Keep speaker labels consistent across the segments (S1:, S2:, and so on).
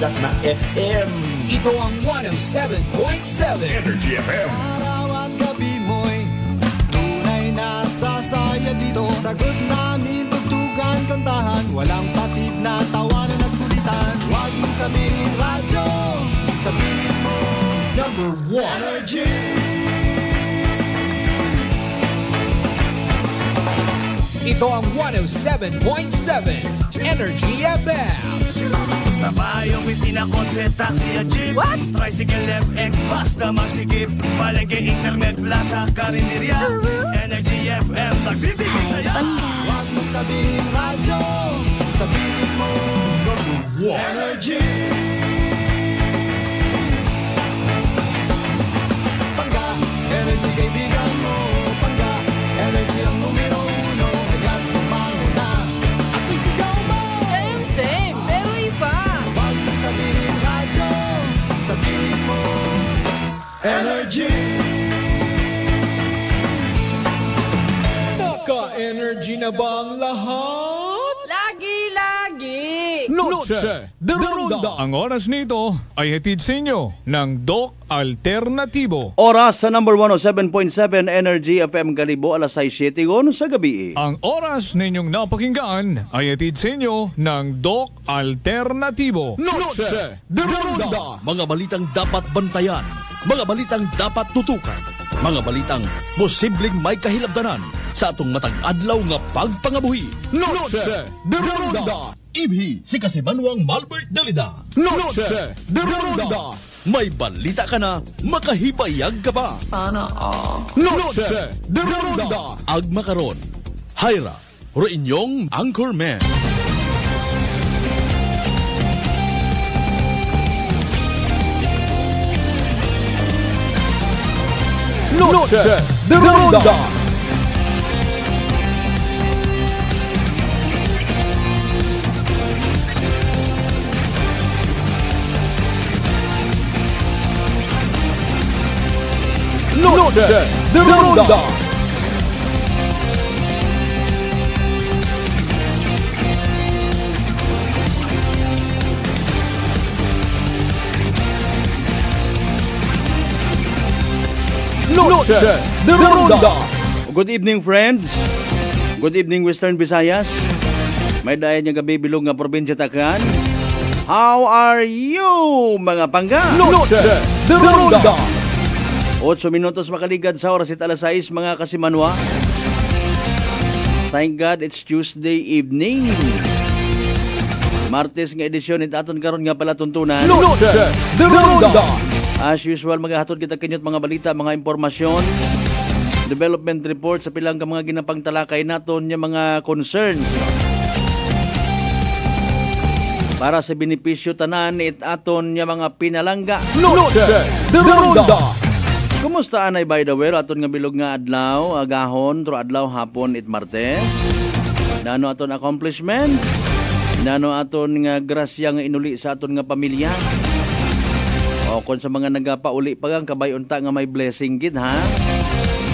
S1: Mabisa na FM.
S2: Ito ang 107.7
S1: Energy FM.
S3: Araw at gabi mo'y tunay na sasaya dito. Sagot namin, tugtugan, kantahan, walang patid na tawanan at kulitan. Huwag mong sabihin radyo, sabihin mo
S2: Number 1
S3: Energy.
S2: Ito ang 107.7 Energy FM.
S4: Sa bayong opisina, kotse, taxi at jeep. What? Tricycle, FX, bus na masikip. Palengke, internet, plaza, karinderya. Energy FM, nagbibigay saya.
S3: Huwag mong sabihin radyo, sabihin mo Energy. Pangga, Energy kaibigan mo. Pangga, Energy ang numero uno. Kagat kumano na at isigaw mo.
S5: Same, pero iba.
S3: Huwag mong sabihin radyo, sabihin mo Energy.
S2: Naka-energy na ba ang lahat?
S5: Lagi-lagi.
S6: Noche de Ronda. Ang oras nito ay hatid sa inyo ng Doc Alternatibo.
S7: Oras sa number 107.7 Energy FM Galibo, alas 6:07 sa gabi.
S6: Ang oras ninyong napakinggan ay hatid sa inyo ng Doc Alternatibo.
S2: Noche de Ronda.
S8: Mga balitang dapat bantayan, mga balitang dapat tutukan, mga balitang posibleng may kahilabdanan sa atong matag adlaw nga pagpangabuhi.
S2: Noche de Ronda.
S8: Ibhi si Kasimanwang Malbert Dalida.
S2: Noche de Ronda.
S8: May balita ka na, makahibayag ka pa.
S2: Noche de Ronda.
S8: Agma karon, Hyra, Reinyong Anchorman.
S2: Noche de Ronda. Noche de Ronda. Noche de Ronda.
S7: Good evening, friends. Good evening, Western Visayas. May dayan nga gabi bilog nga probinsya Tacloban. How are you, mga pangga?
S2: Noche de Ronda.
S7: 8 minutos makaligad sa oras at alas 6, mga kasimanwa. Thank God it's Tuesday evening. Martes nga edisyon it aton karon nga pala tuntunan.
S2: Noche de Ronda.
S7: As usual, maghahatod kita kanyot mga balita, mga impormasyon, development report sa pilang ka mga ginapang talakay naton nga mga concerns para sa benepisyo tanan it aton nga mga pinalangga.
S2: Noche de Ronda.
S7: Kumusta anay by the way aton nga bilog nga adlaw, agahon, tro adlaw, hapon it Martes. Nano aton accomplishment? Nano aton nga grasya nga inuli sa aton nga pamilya? O kung sa mga nagapauli pa gang kabay unta nga may blessing gid ha.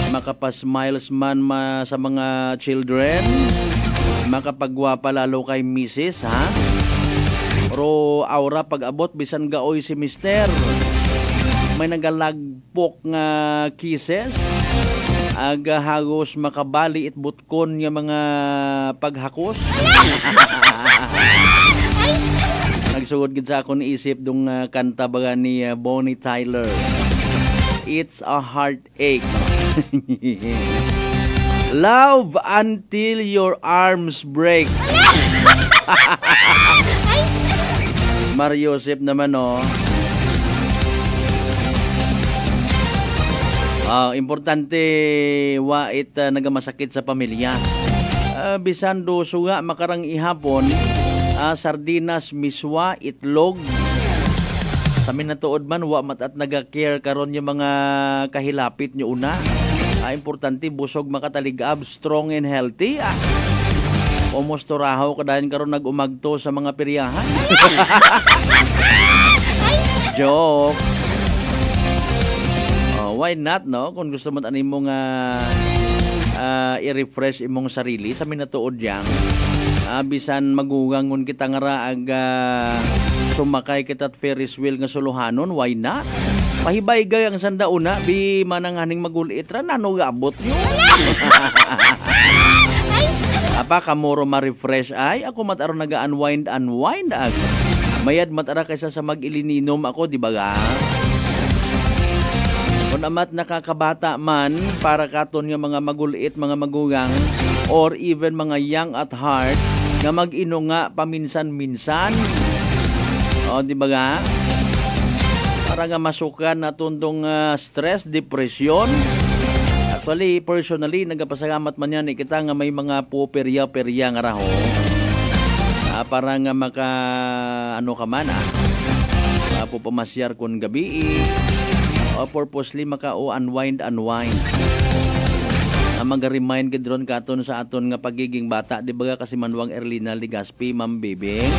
S7: Makapasmiles man sa mga children. Makapagwapa lalo kay Mrs. ha. Pero aura pag abot bisan gaoy si Mister. May nagalagpok nga kisses. Aga hagos makabali it butkon nga mga paghakos. Nagsugod gid sa akong isip dong kanta baga ni Bonnie Tyler. It's a heartache. Love until your arms break. Mario Joseph naman oh. Importante wa it nagamasakit sa pamilya. Bisan do suga makarang ihapon. Sardinas, miswa, itlog. Sa minatuod man, wa matat naga-care karon yung mga kahilapit nyo una. Importante, busog makataligab, strong and healthy. Umusturahaw kadahin karon nag-umagto sa mga peryahan. Joke. Why not, no? Kung gusto mo tanin mong i-refresh imong sarili sa minatuod yang. Bisan magugangon kita nga raag sumakay kita at Ferris wheel nga suluhanon, why not? Pahibay gay ang sandauna, bi mananghaning magulit ra, nano gabot yun. Apa kamuro ma-refresh ay, ako mataro naga-unwind ag. Mayad matara kaysa sa mag-ilininom ako, di ba ga? Kung amat nakakabata man, para katon nga mga magulit, mga magugang, or even mga young at heart, nga mag-ino nga paminsan-minsan. O, di ba nga? Para nga masukan na tundong stress, depression. Actually, personally, nagapasalamat man yan, kita nga may mga po perya-perya nga raho. Para nga maka, ano ka man, po pamasyar kun gabi, o purposely maka unwind. Mag-remind ka dron katon sa aton nga pagiging bata, di ba kasi Manuang Erlina Ligaspi, Ma'am Bibing?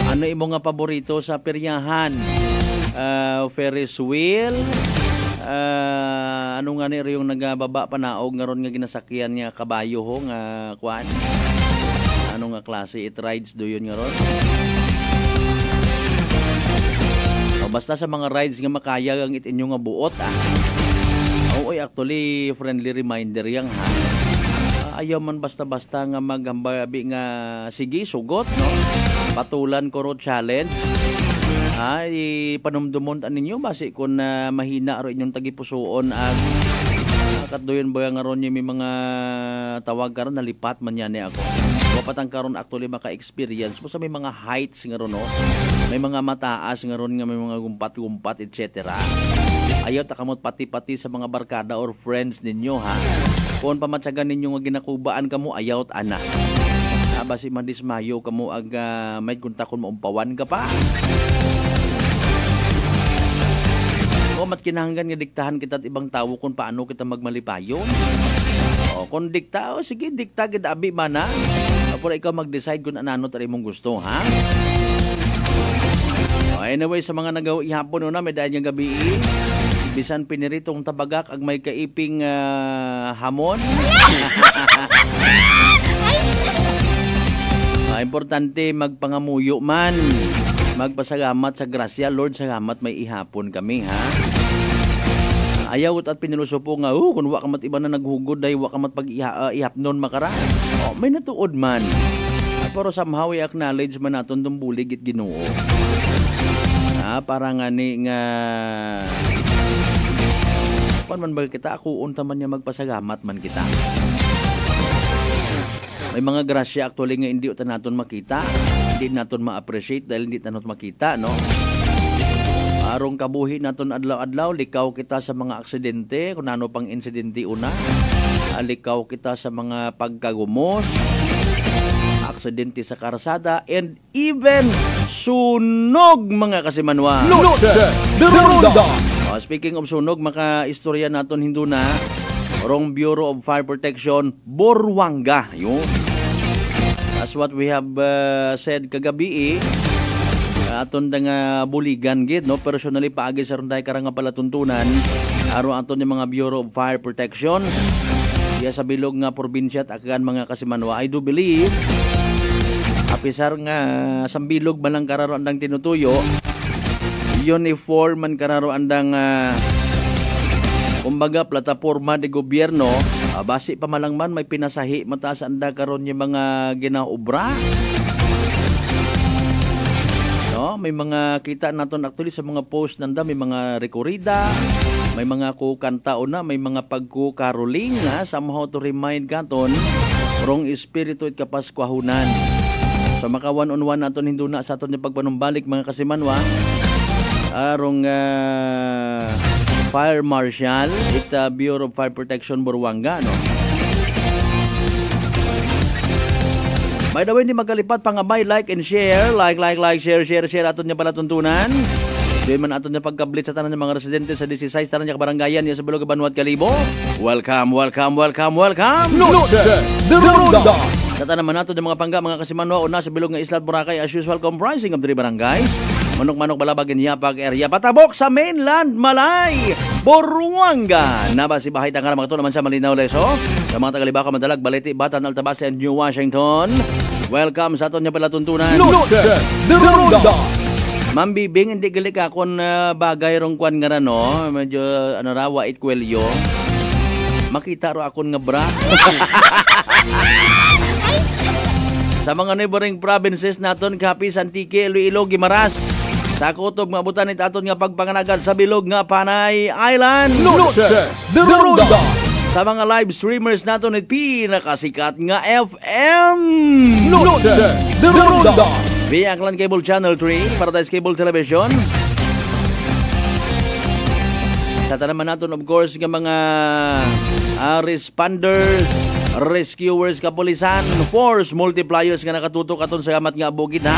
S7: Ano imo nga paborito sa peryahan? Ferris wheel? Ano nga ni yung nagbaba panaog nga ron nga ginasakyan niya kabayo ho nga kwan? Ano nga klase? It rides do yun nga ron? Basta sa mga rides nga makaya ang itinyo nga buot Oo, actually friendly reminder yang ha. Ayaw man basta-basta nga maghambabi nga sige sugot no. Patulan ko ro challenge. Panumdumon ninyo basi kun mahina ro inyong tagipusoon ag katdoyon ba nga ron may mga tawag karon nalipat man yan ako. Wapatang karon actually maka-experience mo sa may mga heights nga ron no. May mga mataas nga ron nga may mga gumpat-gumpat etc. Ayaw ta kamot pati-pati sa mga barkada or friends ninyo ha. Kung pamatsagan ninyo nga ginakubaan kamo ayaw ta ana. Basi mandismayo kamo ag may kuntakon mo umpawan ka pa. O mat kinahanggan nga diktahan kita at ibang tao kung paano kita magmalipayon. O kung dikta, sige dikta kita abi mana. Pero ikaw mag-decide kung anano tayo mong gusto, ha? O, anyway, sa mga nagawa ihapon na may dahil yung gabi, bisan piniritong tabagak ag may kaiping hamon. Importante magpangamuyo man. Magpasalamat sa grasya, Lord, salamat may ihapon kami, ha? Ayaw at piniluso po nga, kung wak kamat iba na naghugod, dahil wak kamat pag-ihapnon makara. May natuod man. Pero somehow i-acknowledge man natin itong bulig at Ginoo. Para nga ni nga... Kung man ba kita, ako unta man niya magpasalamat man kita. May mga grasya actually nga hindi natin makita. Hindi natin ma-appreciate dahil hindi natin makita, no? Arong kabuhi natin adlaw-adlaw, likaw kita sa mga aksidente, kung ano pang insidente una. Likaw kita sa mga pagkagumos, aksidente sa karsada, and even sunog mga kasimanwa. Speaking of sunog, maka-istorya natin hindu na, Rong Bureau of Fire Protection, Boruanga. Yun. As what we have said kagabi aton nga buligan gid no personally paagi sa runday karang palatuntunan aro aton yung mga Bureau of Fire Protection iya sa bilog nga probinsya at akan mga kasimanwa. I do believe apisar nga sambilog malang kararo andang tinutuyo uniform man kararo andang kumbaga plataporma de gobyerno. Basi pa malang man may pinasahi mataas anda karon yung mga ginaobra. No, may mga kita naton actually sa mga post nanda, may mga rekorida, may mga kukanta na, may mga pagkukaroling somehow to remind katon rong espiritu at kapaskwahunan. So maka one-on-one naton hindu na sa aton yung pagpanumbalik mga kasimanwa. Arong Fire Marshal at Bureau of Fire Protection Boruanga, no? By the way, hindi magkalipat pangabay, like and share. Like, share aton niya palatuntunan. Doon man aton niya pagkablit sa tanan ng mga residente sa 16 tanan niya kabarangayan niya sa Bilog Banuat Kalibo. Welcome.
S2: Noche de Ronda.
S7: Sa naman nato ng mga pangga, mga kasimanwa, una sa Bilog nga Isla at Boracay, as usual comprising of 3 barangays. Manok-manok Balabag Yapag area patabok sa mainland Malay Boruanga. Naba si bahay tangara mga to naman sa Malinaw Leso. Sa mga tagalibaka Madalag Balete Batan Altabase and New Washington. Welcome sa aton niya palatuntunan.
S2: Noche de Ronda.
S7: Ma'am Bibing, hindi gali ka kung bagay rong kwan nga no, medyo ano ra wait kwelyo. Makita ro akon nga bra. Sa mga neighboring provinces naton, Capiz, Antique, Iloilo, Guimaras. Sa kutob nga butan it aton nga pagpanganagan sa bilog nga Panay Island.
S2: Noche de Ronda.
S7: Sa mga live streamers naton it pinakasikat nga FM.
S2: Noche de Ronda.
S7: Via Aklan Cable Channel 3, Paradise Cable Television. Sa tanaman naton of course nga mga responders, rescuers, kapulisan, force multipliers nga nakatutok aton sa gamat nga bukid ha.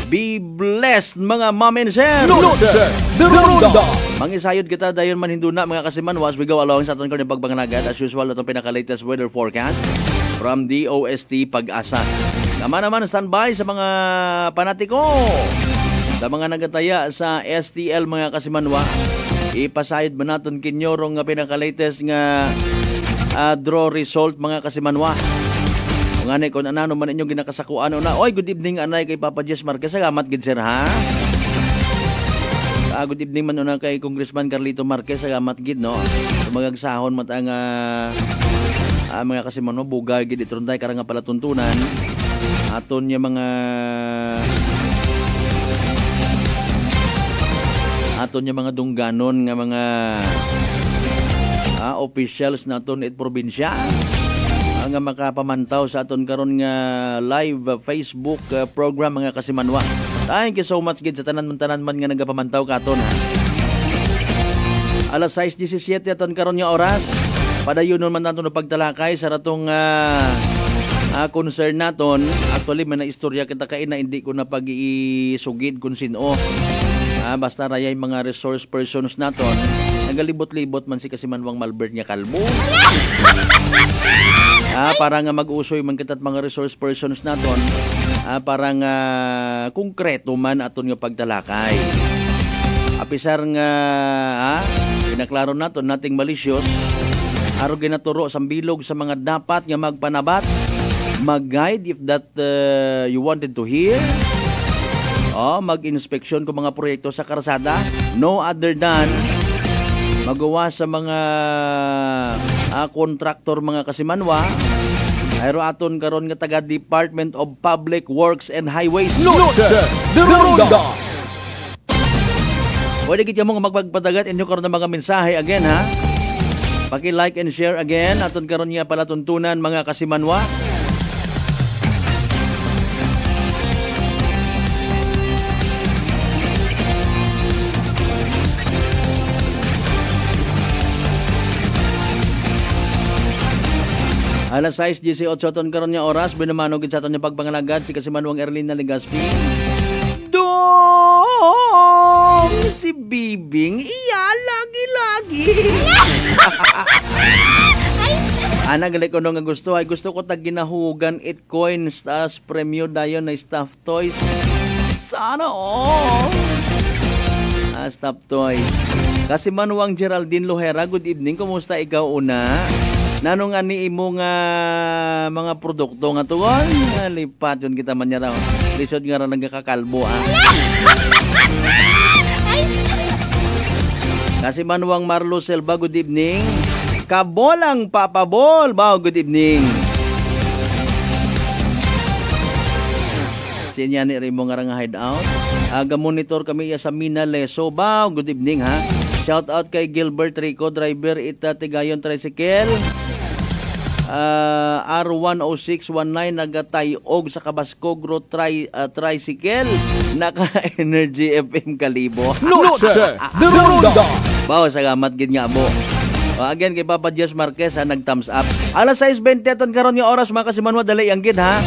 S7: Be blessed mga mom and sir.
S2: Noche de Ronda.
S7: Mangisayod kita dayon man hinduna mga kasiman was we go along sa aton karon pagbanganagad as usual atong pinaka-latest weather forecast from DOST Pag-asa. Naman standby sa mga panatiko, sa mga nagataya sa STL mga kasimanwa. Ipasayod ba naton kinyorong nga pinaka-latest nga draw result mga kasimanwa. Kung anay kung anano man inyong ginakasakuan na. Oy, good evening anay kay Papa Jess Marquez. Salamat gid sir ha. Good evening man una kay Congressman Carlito Marquez. Salamat gid no. Sumagsahon mat ang mga kasimanwa bugay gid itron tay karang nga palatuntunan. Aton niya mga dungganon nga mga officials naton it probinsya nga makapamantaw sa aton karon nga live Facebook program mga kasimanwa. Thank you so much gid sa tanan man nga nagapamantaw katon ha. Alas 6:17 aton karon nga oras. Padayon man naton pagtalakay sa ratong concern naton. Actually man na istorya kita kay na hindi ko na pag-iisugid kung sino. Basta rayay mga resource persons naton. Nagalibot-libot man si Kasimanwang Malbert nga kalbo. Para nga mag-usoy man kita't mga resource persons naton. Para nga konkreto man aton nga pagtalakay. Apisar nga pinaklaro naton nating malicious. Aro ginaturo sa bilog sa mga dapat nga magpanabat, mag-guide if that you wanted to hear. Mag-inspeksyon ko mga proyekto sa karsada. No other than magawa sa mga kontraktor mga kasimanwa. Ayro aton karon nga taga Department of Public Works and Highways.
S2: Noche de Ronda.
S7: Pwede kita mo magpagpadagat inyo karon na mga mensahe again ha. Paki-like and share again aton karon nga palatuntunan mga kasimanwa. Alas 6:18 aton karon nga oras binamanog sa aton nga pagpangalagad si Kasimanwang Erlina Legaspi. Dong si Bibing iya lagi-lagi. Gali ko nga gusto ko tag ginahugan it coins as premyo dayon na stuffed toys. Sana stuffed toys. Kasimanwang Geraldine Lohera, good evening. Kumusta ikaw una? Nano nga ni imo nga mga produkto nga tugon? Lipat yun kita man niya raw. Lisod nga raw nagkakakalbo Kasi Manuang Marlo Selva, good evening. Kabolang Papa Bol, good evening. Sinya ni Rimo nga nga hideout. Monitor kami sa Mina Leso, good evening ha. Shout out kay Gilbert Rico, driver Tigayon Tricycle. R10619 nagatayog sa Kabaskogro Tricycle. Naka-Energy FM Kalibo.
S2: Noche de Ronda.
S7: Salamat gid nga bo. Again kay Papa Jess Marquez nag-thumbs up. Alas 6:20 aton karon nga oras mga kasimanwa dali ang gid ha.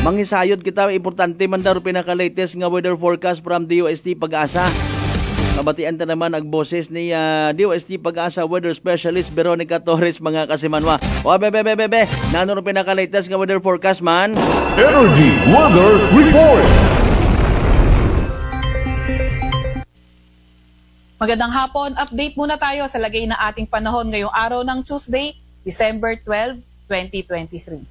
S7: Mangisayod kita importante man daw pinaka-latest nga weather forecast from DOST Pag-asa. Kabatian ta naman ang boses ni DOST Pag-asa Weather Specialist Veronica Torres mga kasimanwa. Bebe. Nano ro pinaka-latest nga weather forecast man?
S2: Energy Weather Report.
S9: Magandang hapon. Update muna tayo sa lagay na ating panahon ngayong araw ng Tuesday, December 12, 2023.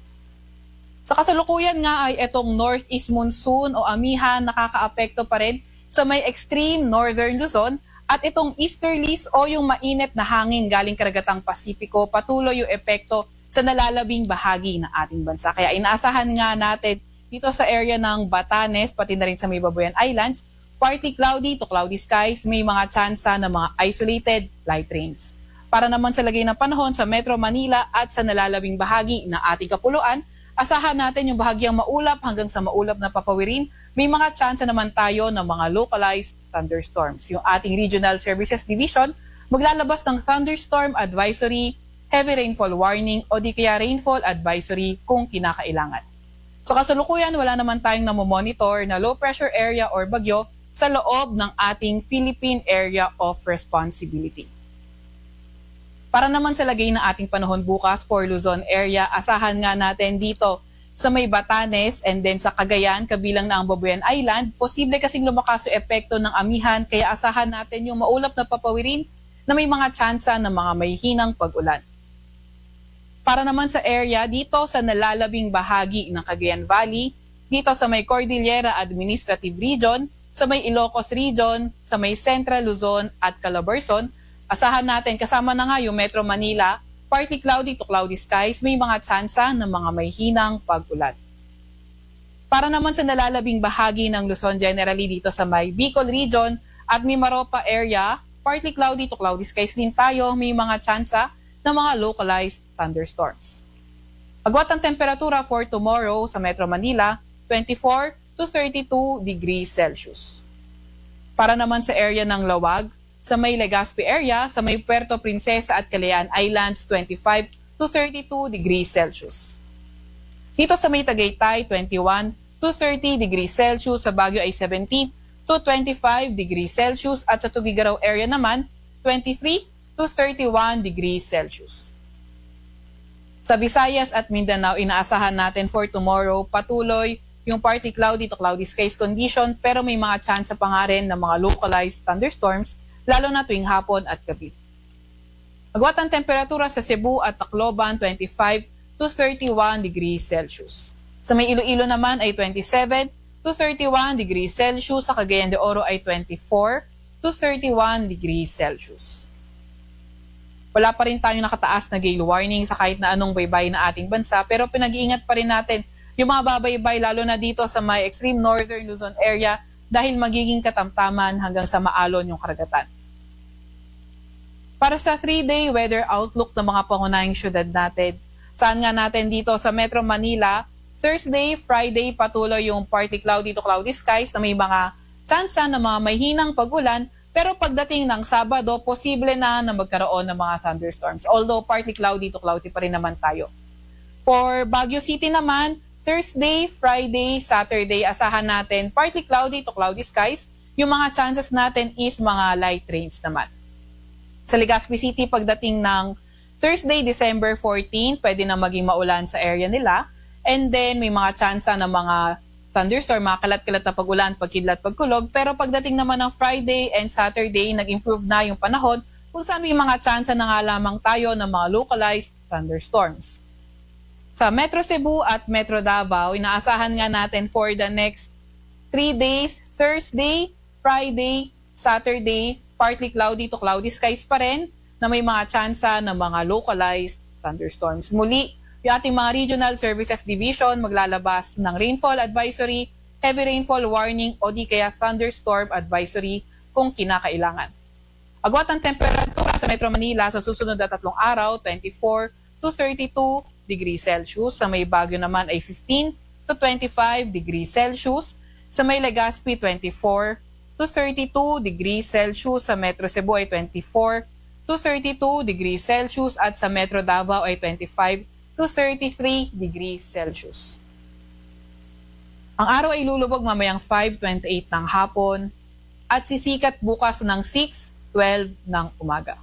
S9: Sa kasalukuyan nga ay itong northeast monsoon o amihan nakakaapekto pa rin sa may extreme northern Luzon at itong easterlies o yung mainit na hangin galing karagatang Pasipiko patuloy yung epekto sa nalalabing bahagi ng ating bansa. Kaya inaasahan nga natin dito sa area ng Batanes pati na rin sa may Babuyan Islands, partly cloudy to cloudy skies, may mga tsansa ng mga isolated light rains. Para naman sa lagay ng panahon sa Metro Manila at sa nalalabing bahagi ng ating kapuluan, asahan natin yung bahagyang maulap hanggang sa maulap na papawirin. May mga tsansa naman tayo ng mga localized thunderstorms. Yung ating Regional Services Division maglalabas ng thunderstorm advisory, heavy rainfall warning o di kaya rainfall advisory kung kinakailangan. Sa kasalukuyan, wala naman tayong namomonitor na low pressure area or bagyo sa loob ng ating Philippine Area of Responsibility. Para naman sa lagay ng ating panahon bukas for Luzon area, asahan nga natin dito sa may Batanes and then sa Cagayan, kabilang na ang Babuyan Island, posible kasing lumakas yung epekto ng amihan kaya asahan natin yung maulap na papawirin na may mga tsansa ng mga may hinang pag-ulan. Para naman sa area dito sa nalalabing bahagi ng Cagayan Valley, dito sa may Cordillera Administrative Region, sa may Ilocos Region, sa may Central Luzon at Calabarzon, asahan natin kasama na nga yung Metro Manila, partly cloudy to cloudy skies, may mga tsansa ng mga may hinang pag-ulan. Para naman sa nalalabing bahagi ng Luzon generally dito sa may Bicol Region at Mimaropa area, partly cloudy to cloudy skies din tayo, may mga tsansa ng mga localized thunderstorms. Agwat ang temperatura for tomorrow sa Metro Manila, 24 to 32 degrees Celsius. Para naman sa area ng Lawag, sa may Legazpi area, sa may Puerto Princesa at Calayan Islands, 25 to 32 degrees Celsius. Dito sa may Tagaytay, 21 to 30 degrees Celsius, sa Baguio ay 17 to 25 degrees Celsius at sa Tugigaraw area naman, 23 to 31 degrees Celsius. Sa Visayas at Mindanao, inaasahan natin for tomorrow, patuloy yung partly cloudy to cloudy skies condition pero may mga tsansa pa nga rin ng mga localized thunderstorms lalo na tuwing hapon at gabi. Agwat ang temperatura sa Cebu at Tacloban, 25 to 31 degrees Celsius. Sa may Iloilo naman ay 27 to 31 degrees Celsius. Sa Cagayan de Oro ay 24 to 31 degrees Celsius. Wala pa rin tayong nakataas na gale warning sa kahit na anong baybay na ating bansa pero pinag-iingat pa rin natin yung mga babaybay lalo na dito sa may extreme northern Luzon area dahil magiging katamtaman hanggang sa maalon yung karagatan. Para sa 3-day weather outlook ng mga pangunahing syudad natin, saan nga natin dito sa Metro Manila, Thursday, Friday patuloy yung partly cloudy to cloudy skies na may mga tsansa ng mga may hinang pag-ulan pero pagdating ng Sabado, posible na magkaroon ng mga thunderstorms although partly cloudy to cloudy pa rin naman tayo. For Baguio City naman, Thursday, Friday, Saturday, asahan natin partly cloudy to cloudy skies. Yung mga chances natin is mga light rains naman. Sa Legazpi City, pagdating ng Thursday, December 14, pwede na maging maulan sa area nila. And then, may mga tsansa ng mga thunderstorm, mga kalat-kalat na pag-ulan, pagkidlat, pagkulog. Pero pagdating naman ng Friday and Saturday, nag-improve na yung panahon kung saan may mga tsansa na nga lamang tayo ng mga localized thunderstorms. Sa Metro Cebu at Metro Davao, inaasahan nga natin for the next 3 days, Thursday, Friday, Saturday, partly cloudy to cloudy skies pa rin na may mga tsansa ng mga localized thunderstorms. Muli, yung ating mga Regional Services Division maglalabas ng rainfall advisory, heavy rainfall warning o di kaya thunderstorm advisory kung kinakailangan. Agwat ang temperatura sa Metro Manila sa susunod na 3 araw, 24 to 32 degrees Celsius. Sa may Baguio naman ay 15 to 25 degrees Celsius. Sa may Legazpi, 24 to 32 degrees Celsius. Sa Metro Cebu ay 24 to 32 degrees Celsius at sa Metro Davao ay 25 to 33 degrees Celsius. Ang araw ay lulubog mamayang 5:28 ng hapon at sisikat bukas ng 6:12 ng umaga.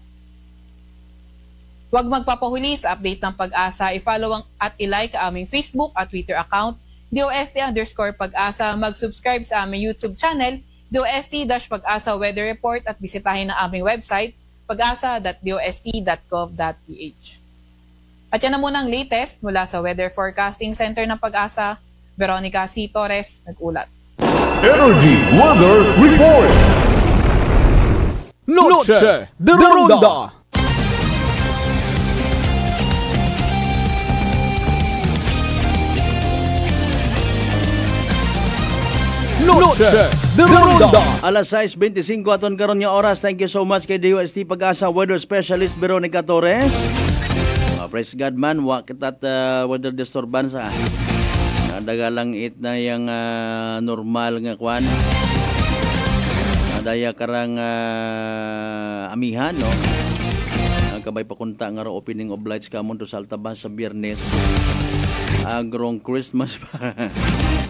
S9: Huwag magpapahuli sa update ng Pag-asa. I-follow at i-like ang aming Facebook at Twitter account, DOST_Pag-asa. Mag-subscribe sa aming YouTube channel, DOST-Pag-asa Weather Report at bisitahin ang aming website, pag-asa.dost.gov.ph. At yan na muna ang latest mula sa Weather Forecasting Center ng Pag-asa. Veronica C. Torres, nag-ulat.
S2: Energy Weather Report. Noche de Ronda. Noche de Ronda.
S7: Alas 6:25 aton karon nga oras. Thank you so much kay DUST Pag-asa Weather Specialist Veronica Torres. Praise God man, wa kitat weather disturbance dagalang it na yung normal nga kwan. Daya karang amihan, no? Kabay pakunta nga ro opening of lights kamon to sa Altabas sa Biyernes. Agrong Christmas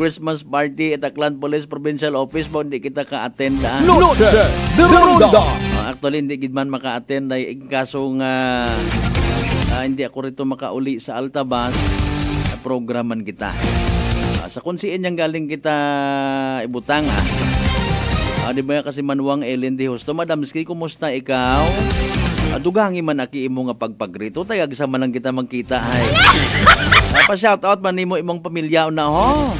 S7: Christmas party at Aklan Police Provincial Office mo hindi kita ka-attend
S2: Noche de Ronda.
S7: Actually hindi gid man maka-attend ay kaso nga hindi ako rito makauli sa Altabas, programan kita. Sa kunsiin niyang galing kita ibutang di ba kasi manuang Ellen de Justo. Madam Ski, kumusta ikaw? Dugangi man aki imo nga pagpagrito, tayag sa man lang kita magkita ay. Pa-shout out man nimo imong pamilya na ho.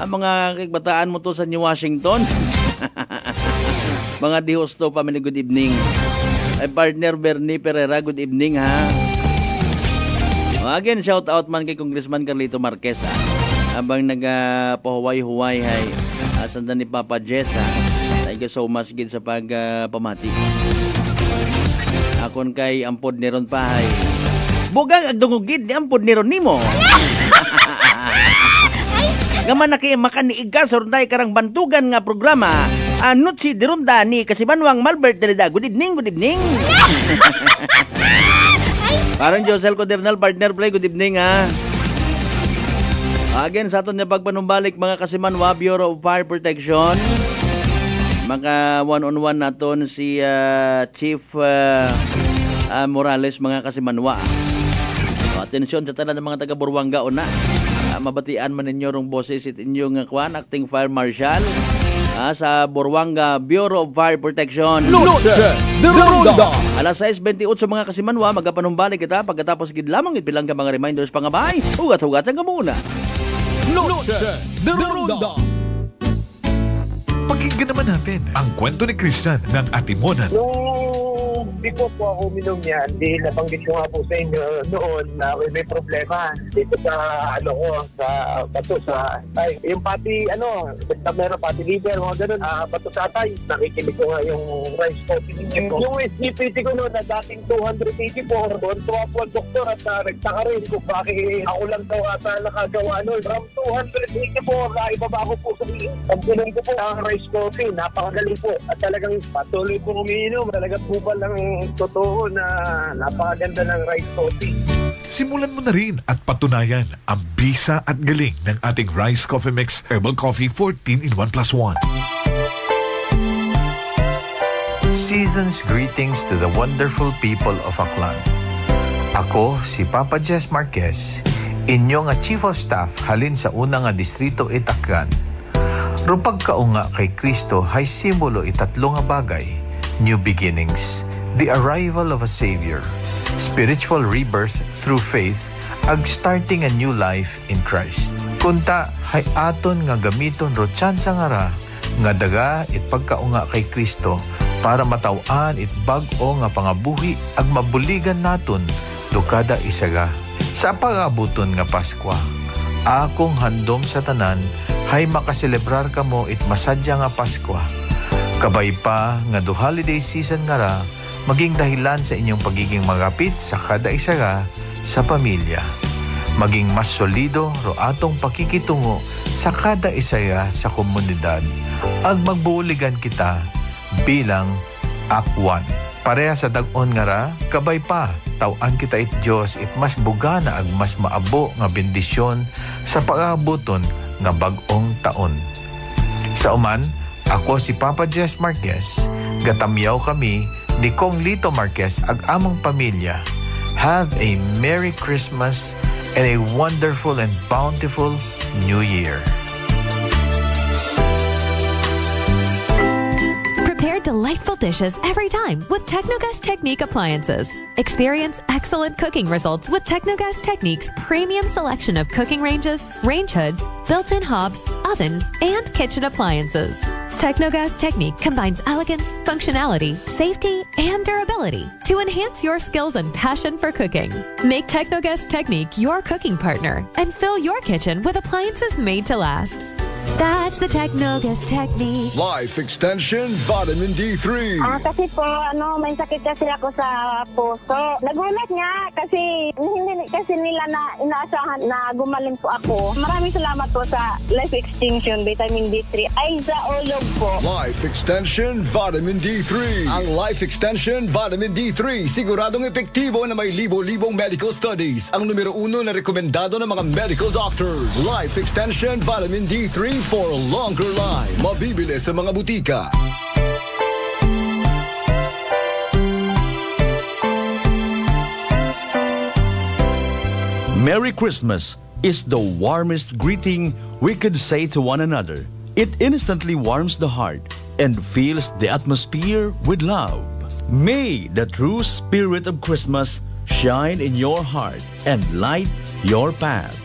S7: Mga kigbataan mo to sa New Washington. Mga de Justo family, good evening. Ay partner Bernie Pereira, good evening ha. Again, shout out man kay Congressman Carlito Marquez abang nagapahuway-huway hay asanda ni Papa Jess thank you so much gid sa pagpamati. Akon kay ampod niron pa hay bugang agdungugid ni ampod niron nimo. Gaman na kay makaniiga sorday karang bantugan nga programa Noche de Ronda ni Kasimanwang Malbert Derida. Good evening, good evening. Parang Josel Codernal, partner play, good evening ha. Again, sa aton niya pagpanumbalik mga Kasimanwa, Bureau of Fire Protection. Mga one-on-one naton si Chief Morales mga Kasimanwa. Atensyon sa tanan ng mga taga Buruanga una. Mabatian man ninyo rong boses it inyong acting fire marshal sa Buruanga Bureau of Fire Protection.
S2: Noche de Ronda.
S7: Alas 6:28 mga Kasimanwa, magapanumbalik kita pagkatapos gid lamang ipilang ka mga reminders pangabay. Hugat-hugatan ka muna.
S2: Noche de Ronda.
S10: Pakinggan naman natin ang kwento ni Christian ng Atimonan.
S11: Before po ako uminom yan, dahil nabanggit ko nga po sa inyo noon na may problema dito sa sa bato sa tay. Yung pati basta meron pati liver, mga ganun, bato sa tay. Nakikinig ko nga yung rice coffee ninyo po. Yung SGPT ko noon na dating 284, doon tuwa po ang doktor at nagtaka rin kung bakit ako lang daw ata nakagawa noon. From 284, naibaba ko po sa pagpunan ko po ang rice coffee. Napakagaling po at talagang patuloy po umiinom. Talaga po ba lang totoo na napakaganda ng rice coffee.
S10: Simulan mo na rin at patunayan ang bisa at galing ng ating Rice Coffee Mix Herbal Coffee 14 in 1+1.
S12: Season's greetings to the wonderful people of Aklan. Ako si Papa Jess Marquez, inyo nga Chief of Staff halin sa una nga distrito Itakgan. Rupag kaunga kay Kristo hay simbolo itatlo nga bagay: new beginnings, the arrival of a Savior, spiritual rebirth through faith, ag starting a new life in Christ. Kunta, hay aton nga gamiton ro tsansa nga ra, nga daga it pagkaunga kay Kristo, para mataw-an it bag-o nga pangabuhi, ag mabuligan naton, lukada isaga. Sa pag-abuton nga Paskwa, akong handom sa tanan, hay makaselebrar kamo it masadya nga Paskwa. Kabay pa nga do holiday season nga ra, maging dahilan sa inyong pagiging magapit sa kada isaga sa pamilya. Maging mas solido ro atong pakikitungo sa kada isaga sa komunidad. Ag magbuuligan kita bilang Akwan. Pareha sa dag-on nga ra, kabay pa, tawan kita it Diyos it mas bugana ag mas maabo nga bendisyon sa pag-aabuton nga bag-ong taon. Sa uman, ako si Papa Jess Marquez, gatamyaw kami ni Kong Lito Marquez ag among pamilya. Have a Merry Christmas and a wonderful and bountiful New Year.
S13: Prepare to let delightful dishes every time with Technogas Technique appliances. Experience excellent cooking results with Technogas Technique's premium selection of cooking ranges, range hoods, built-in hobs, ovens, and kitchen appliances. Technogas Technique combines elegance, functionality, safety, and durability to enhance your skills and passion for cooking. Make Technogas Technique your cooking partner and fill your kitchen with appliances made to last. That's the Technogas Technique.
S14: Life Extension Vitamin D3.
S15: Kasi po, may sakit kasi ako sa puso. Nagulat nga kasi hindi kasi nila na inaasahan na gumaling po ako. Maraming salamat po sa Life Extension Vitamin D3. Ay, sa ulog po.
S14: Life Extension Vitamin D3. Ang Life Extension Vitamin D3 siguradong epektibo na may libo-libong medical studies. Ang numero 1 na rekomendado ng mga medical doctors. Life Extension Vitamin D3 for a longer life. Mabibili sa mga butika.
S8: Merry Christmas is the warmest greeting we could say to one another. It instantly warms the heart and fills the atmosphere with love. May the true spirit of Christmas shine in your heart and light your path.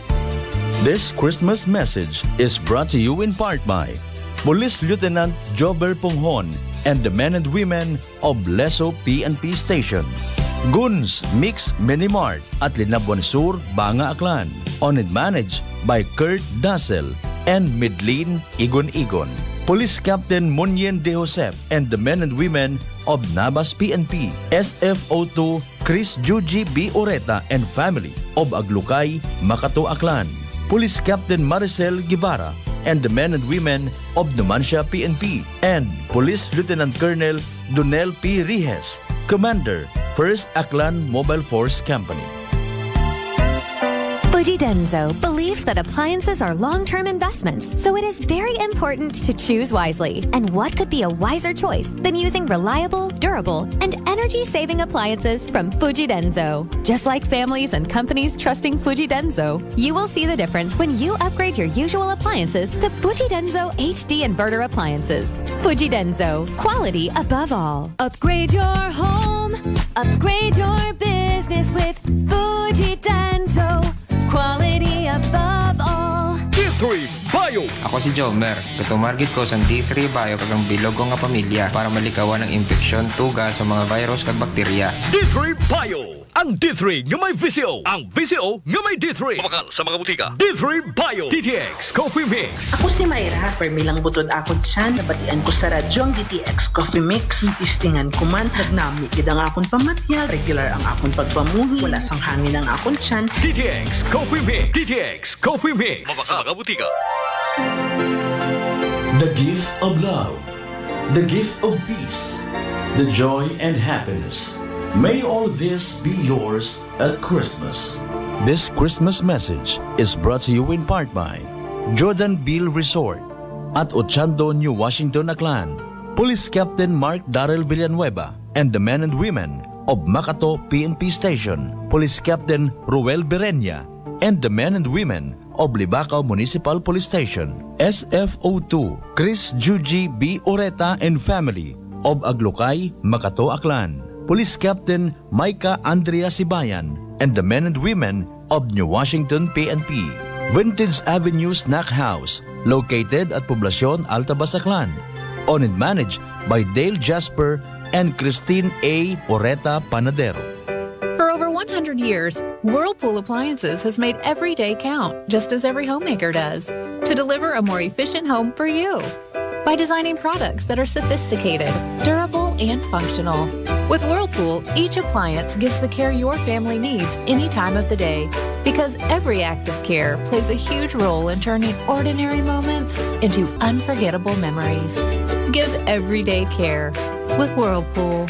S8: This Christmas message is brought to you in part by Police Lieutenant Jober Ponghon and the men and women of Leso PNP Station, Guns Mix Mini Mart at Linabuan Sur, Banga Aklan, owned and managed by Kurt Dassel and Midlin Igon, Police Captain Munyen De Josep and the men and women of Nabas PNP, SFO2 Chris Juji B. Oreta and family of Aglukay, Makato Aklan, Police Captain Maricel Guevara and the men and women of Numancia PNP, and Police Lieutenant Colonel Donel P. Rijes, Commander, 1st Aklan Mobile Force Company.
S13: Fuji Denso believes that appliances are long-term investments, so it is very important to choose wisely. And what could be a wiser choice than using reliable, durable, and energy-saving appliances from Fuji Denso? Just like families and companies trusting Fuji Denso, you will see the difference when you upgrade your usual appliances to Fuji Denso HD inverter appliances. Fuji Denso, quality above all. Upgrade your home, upgrade your business with Fuji Denso. Quality above all.
S2: D3 Bio.
S16: Ako si Jomer. Katumargit ko sa D3 Bio kagang bilog ko nga pamilya para malikawan ng infeksyon, tuga sa mga virus kag bakterya.
S2: D3 Bio. Ang D3 nga may VCO. Ang VCO nga may D3. Mabakal sa mga butika. D3 Bio. DTX Coffee Mix.
S17: Ako si Mayra. Permilang butod ako dyan. Nabatian ko sa radyo ang DTX Coffee Mix. Tistingan ko man. Nagnami gid ang akong pamatyal. Regular ang akong pagpamuhi. Wala sang hangin ang akong tiyan.
S2: DTX Coffee Mix. DTX Coffee Mix. Mabakal sa mga butika.
S8: The gift of love, the gift of peace, the joy and happiness. May all this be yours at Christmas. This Christmas message is brought to you in part by Jordan Beale Resort at Ochando, New Washington, Aklan, Police Captain Mark Darrell Villanueva and the men and women of Makato PNP Station, Police Captain Ruel Berenya and the men and women of Libacao Municipal Police Station, SFO2 Chris Juji B. Oreta and family of Aglukay, Makato, Aklan, Police Captain Micah Andrea Sibayan and the men and women of New Washington PNP, Vintage Avenue Snack House located at Poblacion Altabas, Aklan, owned and managed by Dale Jasper and Christine A. Oreta Panadero.
S18: For over 100 years, Whirlpool Appliances has made every day count, just as every homemaker does, to deliver a more efficient home for you. By designing products that are sophisticated, durable, and functional. With Whirlpool, each appliance gives the care your family needs any time of the day, because every act of care plays a huge role in turning ordinary moments into unforgettable memories. Give everyday care with Whirlpool.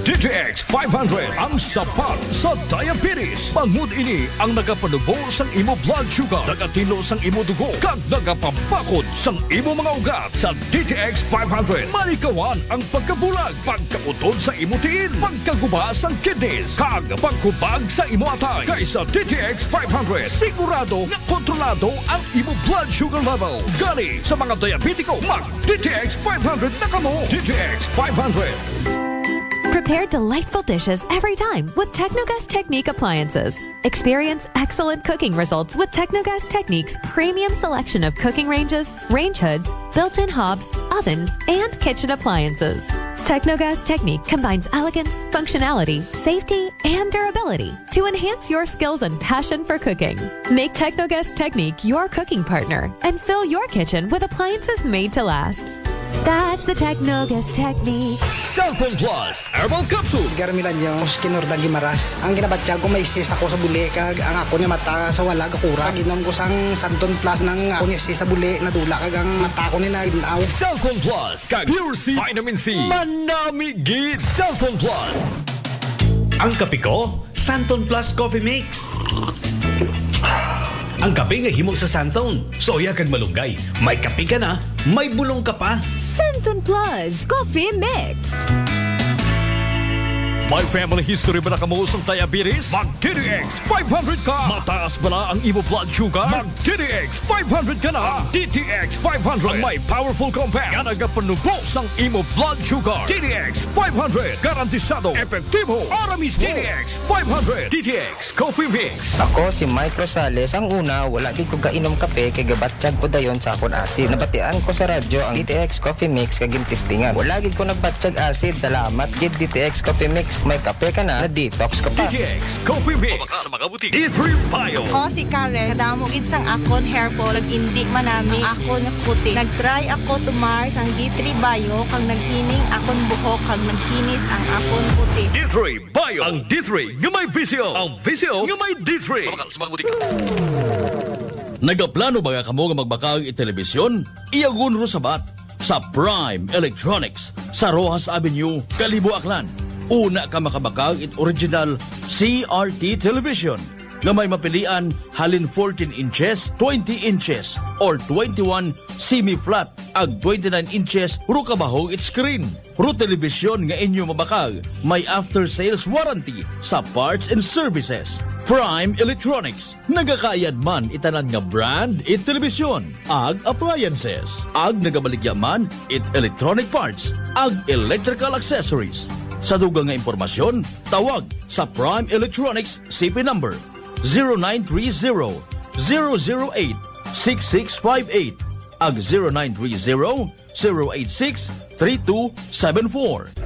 S2: DTX 500 ang sapat sa diabetes. Bangod ini ang nagapanubo sang imo blood sugar, nagatilo sang imo dugo, kag nagapabakod sang imo mga ugat. Sa DTX 500, malikawan ang pagkabulag, pagkautod sa imo tiil, pagkaguba sang kidneys, kag pagkubag sa imo atay. Kaysa DTX 500, sigurado nga kontrolado ang imo blood sugar level. Gani sa mga diabetiko, mag DTX 500 na kamo. DTX 500.
S13: Prepare delightful dishes every time with Technogas Technique appliances. Experience excellent cooking results with Technogas Technique's premium selection of cooking ranges, range hoods, built-in hobs, ovens, and kitchen appliances. Technogas Technique combines elegance, functionality, safety, and durability to enhance your skills and passion for cooking. Make Technogas Technique your cooking partner and fill your kitchen with appliances made to last. That's the Technogas Technique.
S2: Cellphone Plus Herbal Capsule.
S19: Garmilan niyo, Oskinurdan Gimaras. Ang ginabatya ko may sis ako sa buli, kag ang ako niya mata sa wala kakura. Ginom ko sang Santon Plus ng ako niya sis sa buli, nadula kag ang mata ko ni na inaw.
S2: Cellphone Plus kag Pure C Vitamin C. Manami gid Cellphone Plus.
S20: Ang kape ko, Santon Plus Coffee Mix. Ang kape nga himo sa Santon, soya kag malunggay. May kape ka na, may bulong ka pa.
S21: Santon Plus Coffee Mix.
S2: May family history ba na kamusang diabetes? Mag-DTX 500 ka! Mataas ba na ang imo blood sugar? Mag-DTX 500 ka na! DTX 500 ang may powerful compounds nga nagapanubos ang imo blood sugar. DTX 500 garantisado, epektibo, aramis. DTX 500 DTX Coffee Mix.
S16: Ako si Mike Rosales. Ang una, wala di ko kainom kape kay gabatsyag ko dayon sa akon acid. Nabatian ko sa radyo ang DTX Coffee Mix kag gintistingan. Wala gid ko nagbatsyag acid. Salamat gid DTX Coffee Mix. May kape ka na detox ka pa.
S2: DTX Coffee Mix. D3 Bio.
S22: Ako si Karen. Kadamo gid sang akon hair fall ag indi manami akon kutis. Nagtry ako tumar sang D3 Bio kag naghining akon buhok kag naghinis ang akon kutis.
S2: D3 Bio. Ang D3 nga may visyo. Ang visyo nga may D3.
S7: Nagaplano ba ka mo nga magbakag i-telebisyon? Iyagun ro sabat sa Prime Electronics sa Rojas Avenue, Kalibo, Aklan. Una ka makabakag it original CRT television nga may mapilian halin 14 inches, 20 inches, or 21 semi-flat ag 29 inches ro kabahog it screen. Ro television nga inyo mabakag may after-sales warranty sa parts and services. Prime Electronics. Nagakayad man itanan nga brand it television, ag appliances, ag nagabaligya man it electronic parts, ag electrical accessories. Sa dugang nga impormasyon, tawag sa Prime Electronics CP number 0930-008-6658 ag 0930-086-3274.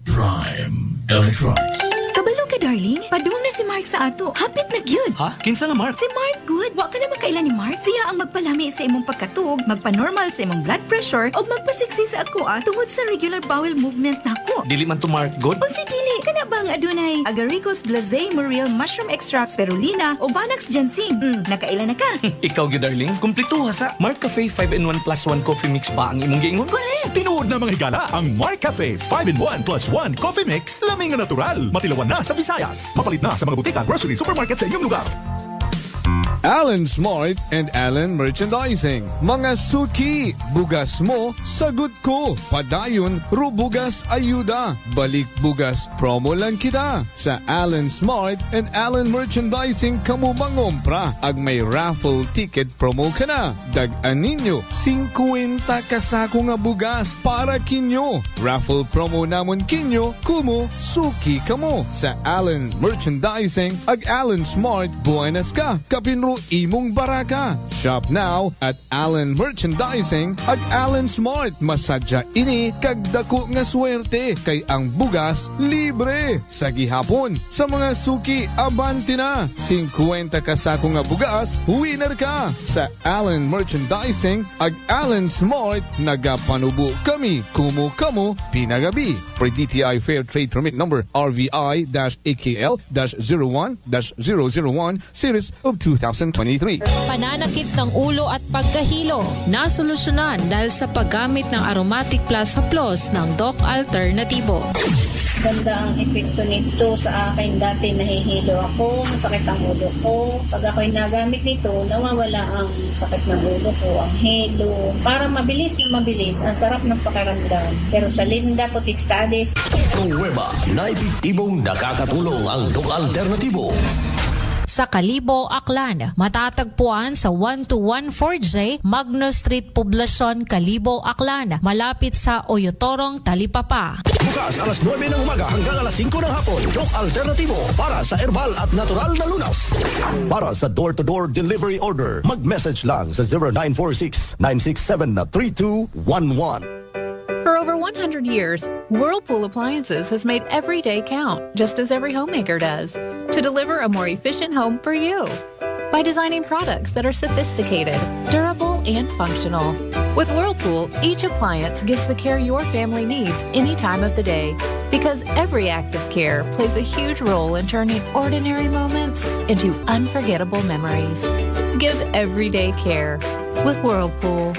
S2: Prime Electronics.
S21: Kabalo ka, darling. Padung na si Mark sa ato. Hapit na gyud.
S20: Ha? Kinsa nga Mark?
S21: Si Mark good. Wa ka na makailan ni Mark. Siya ang magpalami sa imong pagkatug, magpa-normal sa imong blood pressure, o magpasiksi sa ako tungod sa regular bowel movement nako.
S20: Dili man to Mark good?
S21: O si dili. Kana ba nga adunay Agaricus blazei Muriel mushroom extract, spirulina, o Banax ginseng. Nakailan na ka.
S20: Ikaw gyud darling. Kumpleto ha sa Mark Cafe 5-in-1 plus 1 coffee mix pa ang imong giingon.
S21: Correct.
S10: Tinuod na mga higala ang Mark Cafe 5-in-1 plus 1 coffee mix. Laming na natural. Matilawan na sa Visayas. Mapalit na sa mga butika, grocery, supermarket sa inyong lugar.
S6: Alan Smart and Alan Merchandising. Mga suki, bugas mo, sagot ko. Padayon, rubugas ayuda. Balik bugas, promo lang kita. Sa Alan Smart and Alan Merchandising, kamu mangompra. Ag may raffle ticket promo ka na. Dag-an ninyo, 50 kasako nga bugas para kinyo. Raffle promo namon kinyo, kumo, suki kamo. Sa Alan Merchandising, ag Alan Smart, buenas ka. Kapinro imong baraka. Shop now at Allen Merchandising at Allen Smart. Masadya ini kag dako nga swerte kay ang bugas libre. Sa gihapon, sa mga suki abanti na. 50 kasako nga bugas, winner ka. Sa Allen Merchandising at Allen Smart, nagapanubo kami kumo kamo pinagabi. For DTI Fair Trade Permit number RVI-AKL-01-001 series of 2000. 2023.
S1: Pananakit ng ulo at pagkahilo, nasolusyonan dahil sa paggamit ng Aromatic Plus Haplos ng Doc Alternativo.
S4: Ganda ang epekto nito sa akin. Dati nahihilo ako, masakit ang ulo ko. Pag ako'y nagamit nito, nawawala ang sakit ng ulo ko, ang hilo. Para mabilis na mabilis, ang sarap ng pakiramdam. Pero sa Linda Potestades,
S23: Nueva na epektibong nakakatulong ang Doc Alternativo.
S1: Sa Kalibo, Aklan, matatagpuan sa 1214J Magno Street, Poblacion, Kalibo, Aklan, malapit sa Oyotorong, Talipapa.
S23: Bukas alas 9 ng umaga hanggang alas 5 ng hapon. Doc Alternativo para sa herbal at natural na lunas. Para sa door-to-door delivery order, mag-message lang sa 0946-967-3211.
S18: For over 100 years, Whirlpool Appliances has made every day count, just as every homemaker does, to deliver a more efficient home for you. By designing products that are sophisticated, durable, and functional. With Whirlpool, each appliance gives the care your family needs any time of the day. Because every act of care plays a huge role in turning ordinary moments into unforgettable memories. Give everyday care with Whirlpool.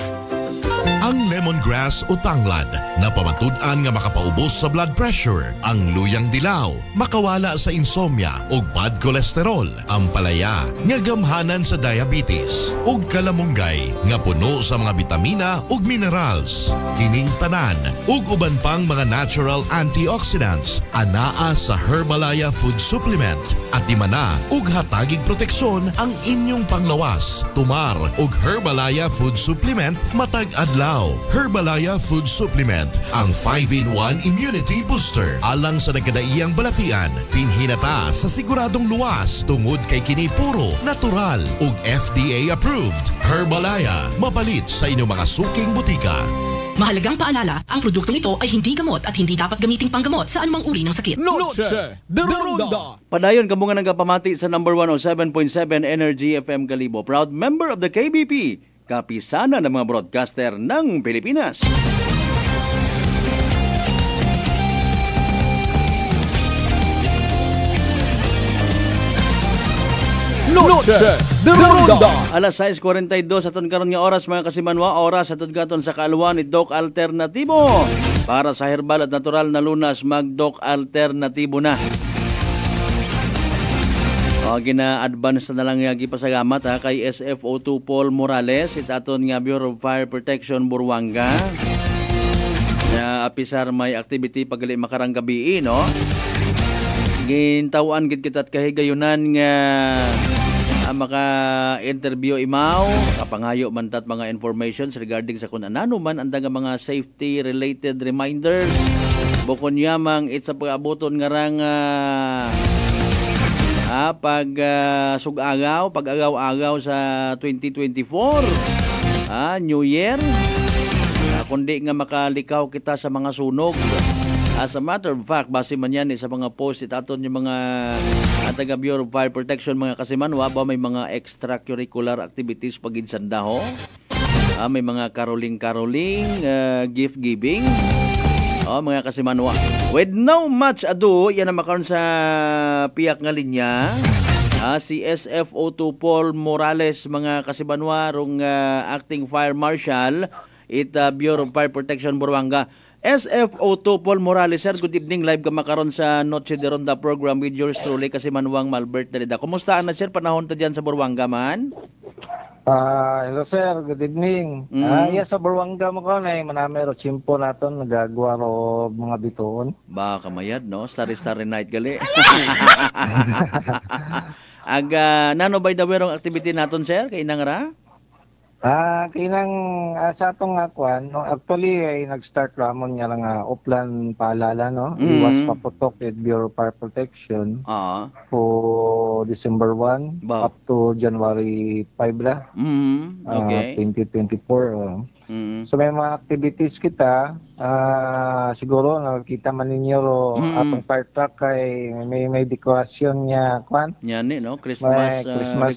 S24: Ang lemongrass o tanglad na pamatud-an nga makapaubos sa blood pressure, ang luyang dilaw, makawala sa insomnia o bad cholesterol, ang palaya nga gamhanan sa diabetes, ug kalamunggay nga puno sa mga bitamina ug minerals. Kining tanan ug uban pang mga natural antioxidants anaa sa Herbalaya Food Supplement at dimana ug hatagig proteksyon ang inyong panglawas. Tumar ug Herbalaya Food Supplement matag adlaw. Herbalaya Food Supplement, ang 5-in-1 immunity booster. Alang sa nagkadaiyang balatian, pinhinata sa siguradong luwas tungod kay kini puro, natural ug FDA approved. Herbalaya, mabalit sa inyong mga suking butika.
S25: Mahalagang paalala, ang produktong ito ay hindi gamot at hindi dapat gamiting panggamot sa anumang uri ng sakit.
S6: Noche de Ronda.
S7: Padayon kamungan nagapamati sa number 107.7 Energy FM Kalibo. Proud member of the KBP. Kapisana ng mga broadcaster ng Pilipinas.
S6: Noche de Ronda.
S7: Alas 6:42 aton karon nga oras mga kasimanwa, oras aton gaton sa kaaluan ni Doc Alternativo. Para sa herbal at natural na lunas, mag-Doc Alternativo na. O, gina-advance na lang nga gipasagamat ha kay SFO2 Paul Morales, itaton nga Bureau of Fire Protection Buruanga. Na apisar may activity pagali makarang gabi, no? Gintawan gid kita at kahigayunan nga maka-interview imaw, kapangayo man tat mga informations regarding sa kung anano man ang mga safety-related reminders. Bukon yamang it's sa pag-abuton nga rang pag-agaw sa 2024 New Year, kundi nga makalikaw kita sa mga sunog. As a matter of fact, base man yan sa mga post itaton yung mga taga Bureau of Fire Protection mga kasimanwa ba may mga extracurricular activities paginsandaho, may mga caroling, gift giving. Mga kasimanwa. With no much ado, yan ang makaroon sa piyak nga linya. Si SFO2 Paul Morales, mga kasimanwa, rong acting fire marshal at Bureau of Fire Protection Buruanga. SFO2 Paul Morales, sir, good evening. Live ka makaroon sa Noche de Ronda program with yours truly, Kasimanwang Malbert Dalida. Kumusta na, sir? Panahon ta dyan sa Buruanga man?
S26: Hello sir, good evening. Sa Buruanga mo ko na manamero chimpo naton nagagawa ro mga bituon.
S7: Ba kamayad no, starry night gali. Nano by the way rong activity naton sir kay nangara?
S26: Kinang sa atong kwan, no, actually ay nag-start ramon nga lang uplan paalala no. Iwas paputok at Bureau of Fire Protection. For December 1 up to January 5 la. Okay. 2024. So may mga activities kita, siguro nakita man ninyo atong fire truck kay may dekorasyon niya kwan.
S7: Yan no, Christmas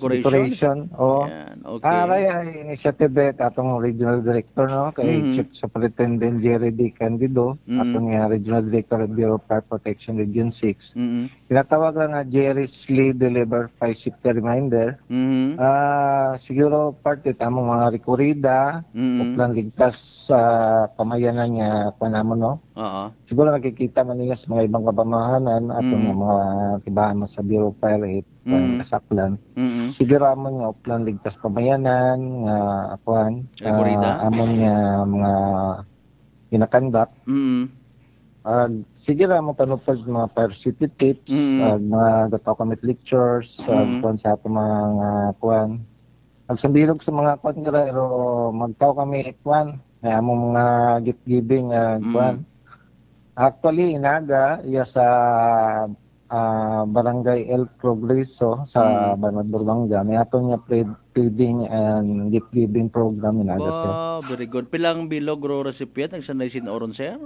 S26: decoration. Okay. Ay initiative atong regional director no kay Chief Superintendent Jerry D. Candido, atong regional director of Bureau of Fire Protection Region 6. Pinatawag lang nga Jerry's Lee de deliver 5 safety reminder.
S7: Mhm.
S26: Siguro parte tamong mga rekurida, uplan ligtas sa pamayanan niya panamon no.
S7: Oo.
S26: Siguro nakikita man niya sa mga ibang kabamahanan at mga kibahan sa Bureau of Fire kasaklan. Siguro amon nga uplan ligtas pamayanan nga akuan amon nga mga ginakandak. Sige ra mo panupad mga fire city tips, mga gataw kamit lectures, kuan sa ato mga kuan. Nagsambilog sa mga kuan nga pero magtaw kami kuan, among mga gift giving kuan. Actually inaga iya sa Barangay El Progreso sa Banwad Burbanga may aton nga feeding and gift giving program inaga sir.
S7: Wow, very good. Pilang bilog ro recipient ang sanay sinoron sir?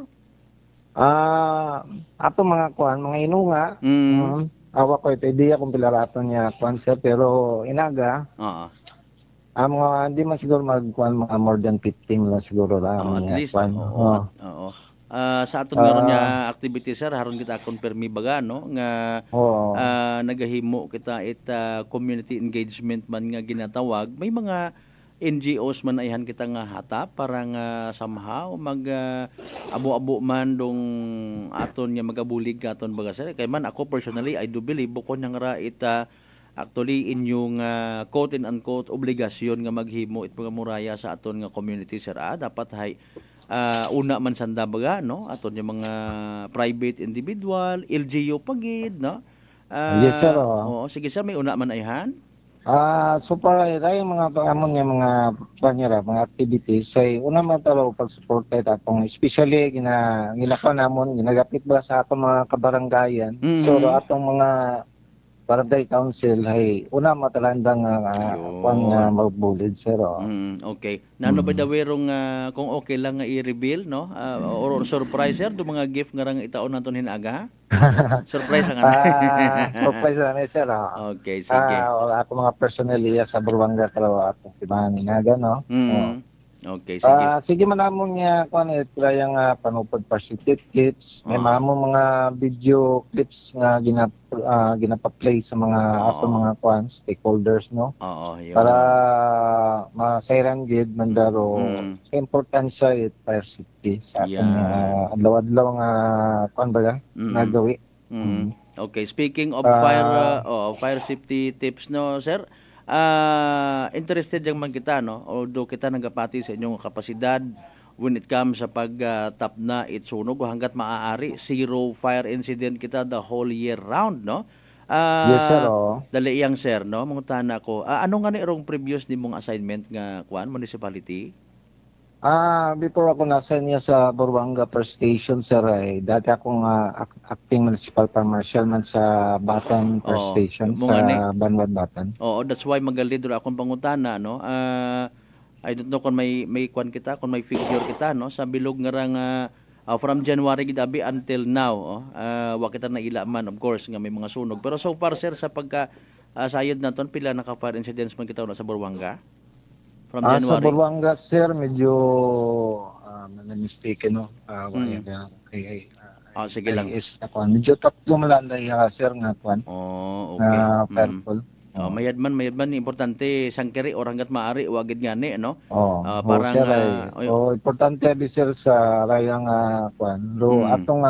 S26: Ato mga kuan, mga inunga. Awa ko ito idea kung pilaraton niya kuan sir pero inaga. Mga hindi man siguro magkuan mga more than 15 lang siguro ra
S7: at least.
S26: kuan.
S7: Oo. Sa aton meron niya activity sir haron kita confirmi baga no nga nagahimo kita community engagement man nga ginatawag. May mga NGOs man ayhan kita nga hata para nga somehow mag abo-abo man dong aton nga magabulig katon baga sir. Kay man ako personally I do believe bukod nga ra actually inyong quote and unquote obligasyon nga maghimo it mga muraya sa aton nga community sir. Dapat hay una man sanda baga no aton nga mga private individual, LGU pagid no.
S26: Yes sir.
S7: Oo, sige sir may una man ayhan.
S26: So para yung mga amon nga mga panyara, mga activities say una man taro pag-support atong especially ginakaw namon ginagapit ba sa atong mga kabaranggayan. So atong mga barangay council ay una matalandang nga magbulid sir.
S7: Okay. Nano ba dawerong kung okay lang nga i-reveal no or surprise sir do mga gift nga rang itaon naton hinaga? Surprise nga.
S26: Surprise na sir.
S7: Okay, sige.
S26: Ako mga personally sa Burbanga pero ato tibahan hinaga no.
S7: Okay, sige.
S26: Sige man namon nga kuan yung panupod positive tips. May mga video clips nga ginapa-play sa mga ato mga kuan stakeholders no. Para masayran gid mandaro importansya fire safety sa atong adlaw-adlaw nga kuan ba nagawi.
S7: Okay, speaking of fire safety tips no sir. Interested yang man kita no although kita nagapati sa inyong kapasidad when it comes sa pag-tap na itsunog hanggat maaari zero fire incident kita the whole year round no.
S26: Yes sir.
S7: Dali iyang sir no mangutana ko ano nga ni rong previous nimong assignment nga kuan municipality?
S26: Before ako nasa niya sa Burbanga per station sir dati akong acting municipal marshal man sa Batan per station sa Banwad Batan.
S7: That's why magalid ra akong pangutana no. I don't know kung may kwan kita, kung may figure kita no sa bilog nga rang from January gidabi until now wa kita naila man of course nga may mga sunog. Pero so far sir sa pagka sayod naton pila naka fire incidents man kita sa Burbanga? From January.
S26: Sa Burbanga sir medyo mistaken no.
S7: Sige lang.
S26: Medyo tatlo malanday sir nga kwan.
S7: Okay.
S26: Purple.
S7: Mayadman importante sangkiri or hanggat maaari wagid ngani no.
S26: Parang importante sir sa rayang kwan. Atong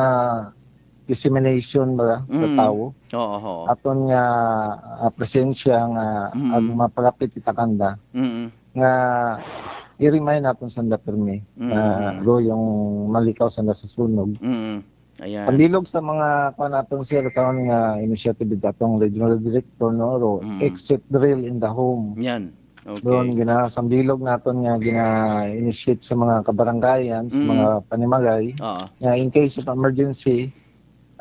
S26: dissemination ba sa tao. Aton nga presensya nga ag mapalapit itakanda. Nga i-remind natin sanda permi na yung malikaw sanda sa sunog.
S7: Ayan.
S26: Pandilog sa mga naton sir karon nga initiative datong regional director no exit drill in the home.
S7: Yan. Okay.
S26: Doon ginasambilog naton nga gina-initiate sa mga kabarangayan, sa mga panimagay. Nga in case of emergency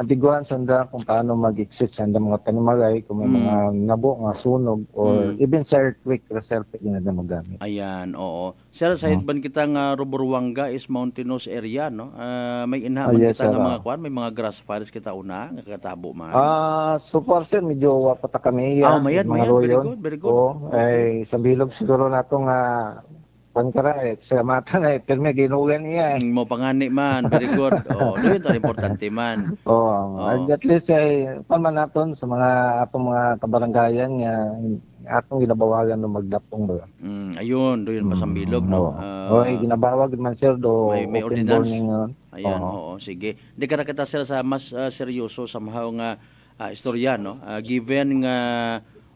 S26: atiguan sanda kung paano mag-exit sanda mga panimagay kung may mga nabo nga sunog or even sa earthquake reserve ginada magamit.
S7: Ayan, oo. Sir, sa ban kita nga Burbanga is mountainous area no. May inha man kita nga mga kwan, may mga grass fires kita una nga katabo man.
S26: So far sir medyo wapata kami
S7: mayad, very good.
S26: Ay sa bilog siguro nato nga salamatan ay pirmi ginugan niya eh.
S7: Mo pangani man, very good. Doon ito importante man.
S26: At least ay man naton sa mga atong mga kabaranggayan nga atong ginabawagan no magdapong ba.
S7: Ayun, doon masambilog no.
S26: Ginabawag man sir do
S7: may ordinance. Ayan, sige. Di ka kita sir sa mas seryoso somehow nga istorya no. Given nga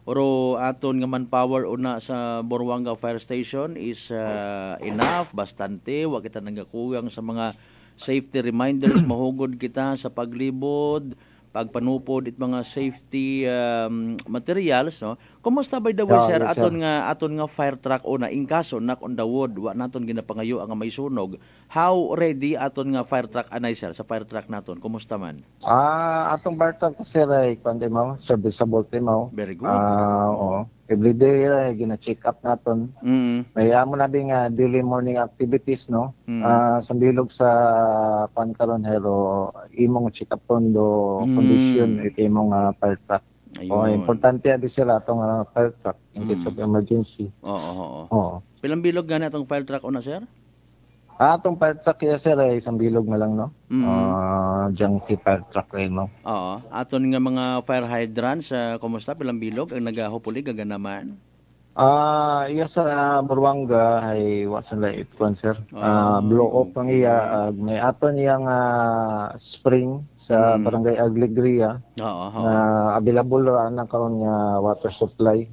S7: oro aton nga manpower una sa Boruanga Fire Station is enough, bastante. Wa kita nagakugang sa mga safety reminders, mahugod kita sa paglibod, pagpanupod it mga safety materials no. Kumusta by the way sir aton nga fire truck una in kaso knock on the wood wa naton ginapangayo ang may sunog, how ready aton nga fire truck anay sir sa fire truck naton, kumusta man?
S26: Atong fire truck sir ay kundi mo serviceable mo.
S7: Very good.
S26: Every day gina-check up naton. May amo na nga daily morning activities no. Sambilog sa pankaron hero imong check up do condition it imong fire truck. Importante abi sila atong fire truck in case of emergency.
S7: Pilang bilog gani atong fire truck una sir?
S26: Atong fire truck sir ay isang bilog na lang no. Junkie fire truck no.
S7: Aton nga mga fire hydrants kumusta pilang bilog ang nagahupuli gaganaman?
S26: Sa Boruanga ay wasan la it sir. Blow off ang iya may aton yang spring sa barangay Aglegria. Available ra na karon nga water supply.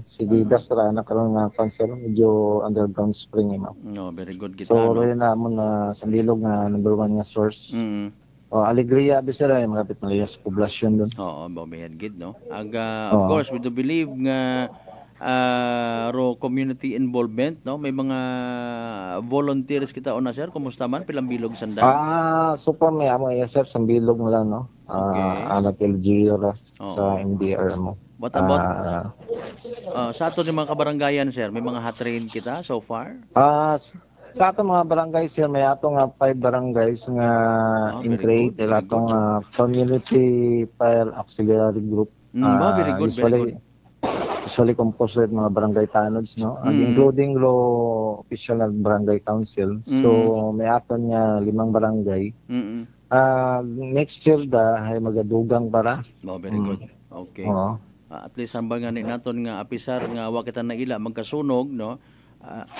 S26: Sige das ra na karon nga sir medyo underground spring mo.
S7: Very good kita.
S26: So ro na mo na sa bilog nga number 1 nga source. Alegria bisira ay malapit na sa poblasyon doon.
S7: Bawbehan gid no. Of course we do believe nga community involvement no, may mga volunteers kita una sir, kumusta man pilang bilog sanda?
S26: Super may amo sir sa bilog na lang no. Anak LGU sa MDR mo.
S7: What about sa ato ni mga kabaranggayan sir, may mga hot-train kita so far?
S26: Sa atong mga barangay sir, may atong 5 barangays nga in-create atong community fire auxiliary group.
S7: Very good, very good.
S26: Usually composed mga barangay tanods no, including official na barangay council. So may aton nga 5 barangay. Next year ay magadugang para.
S7: Very good. Okay. At least sambal nga naton nga apisar nga wa kita naila magkasunog no.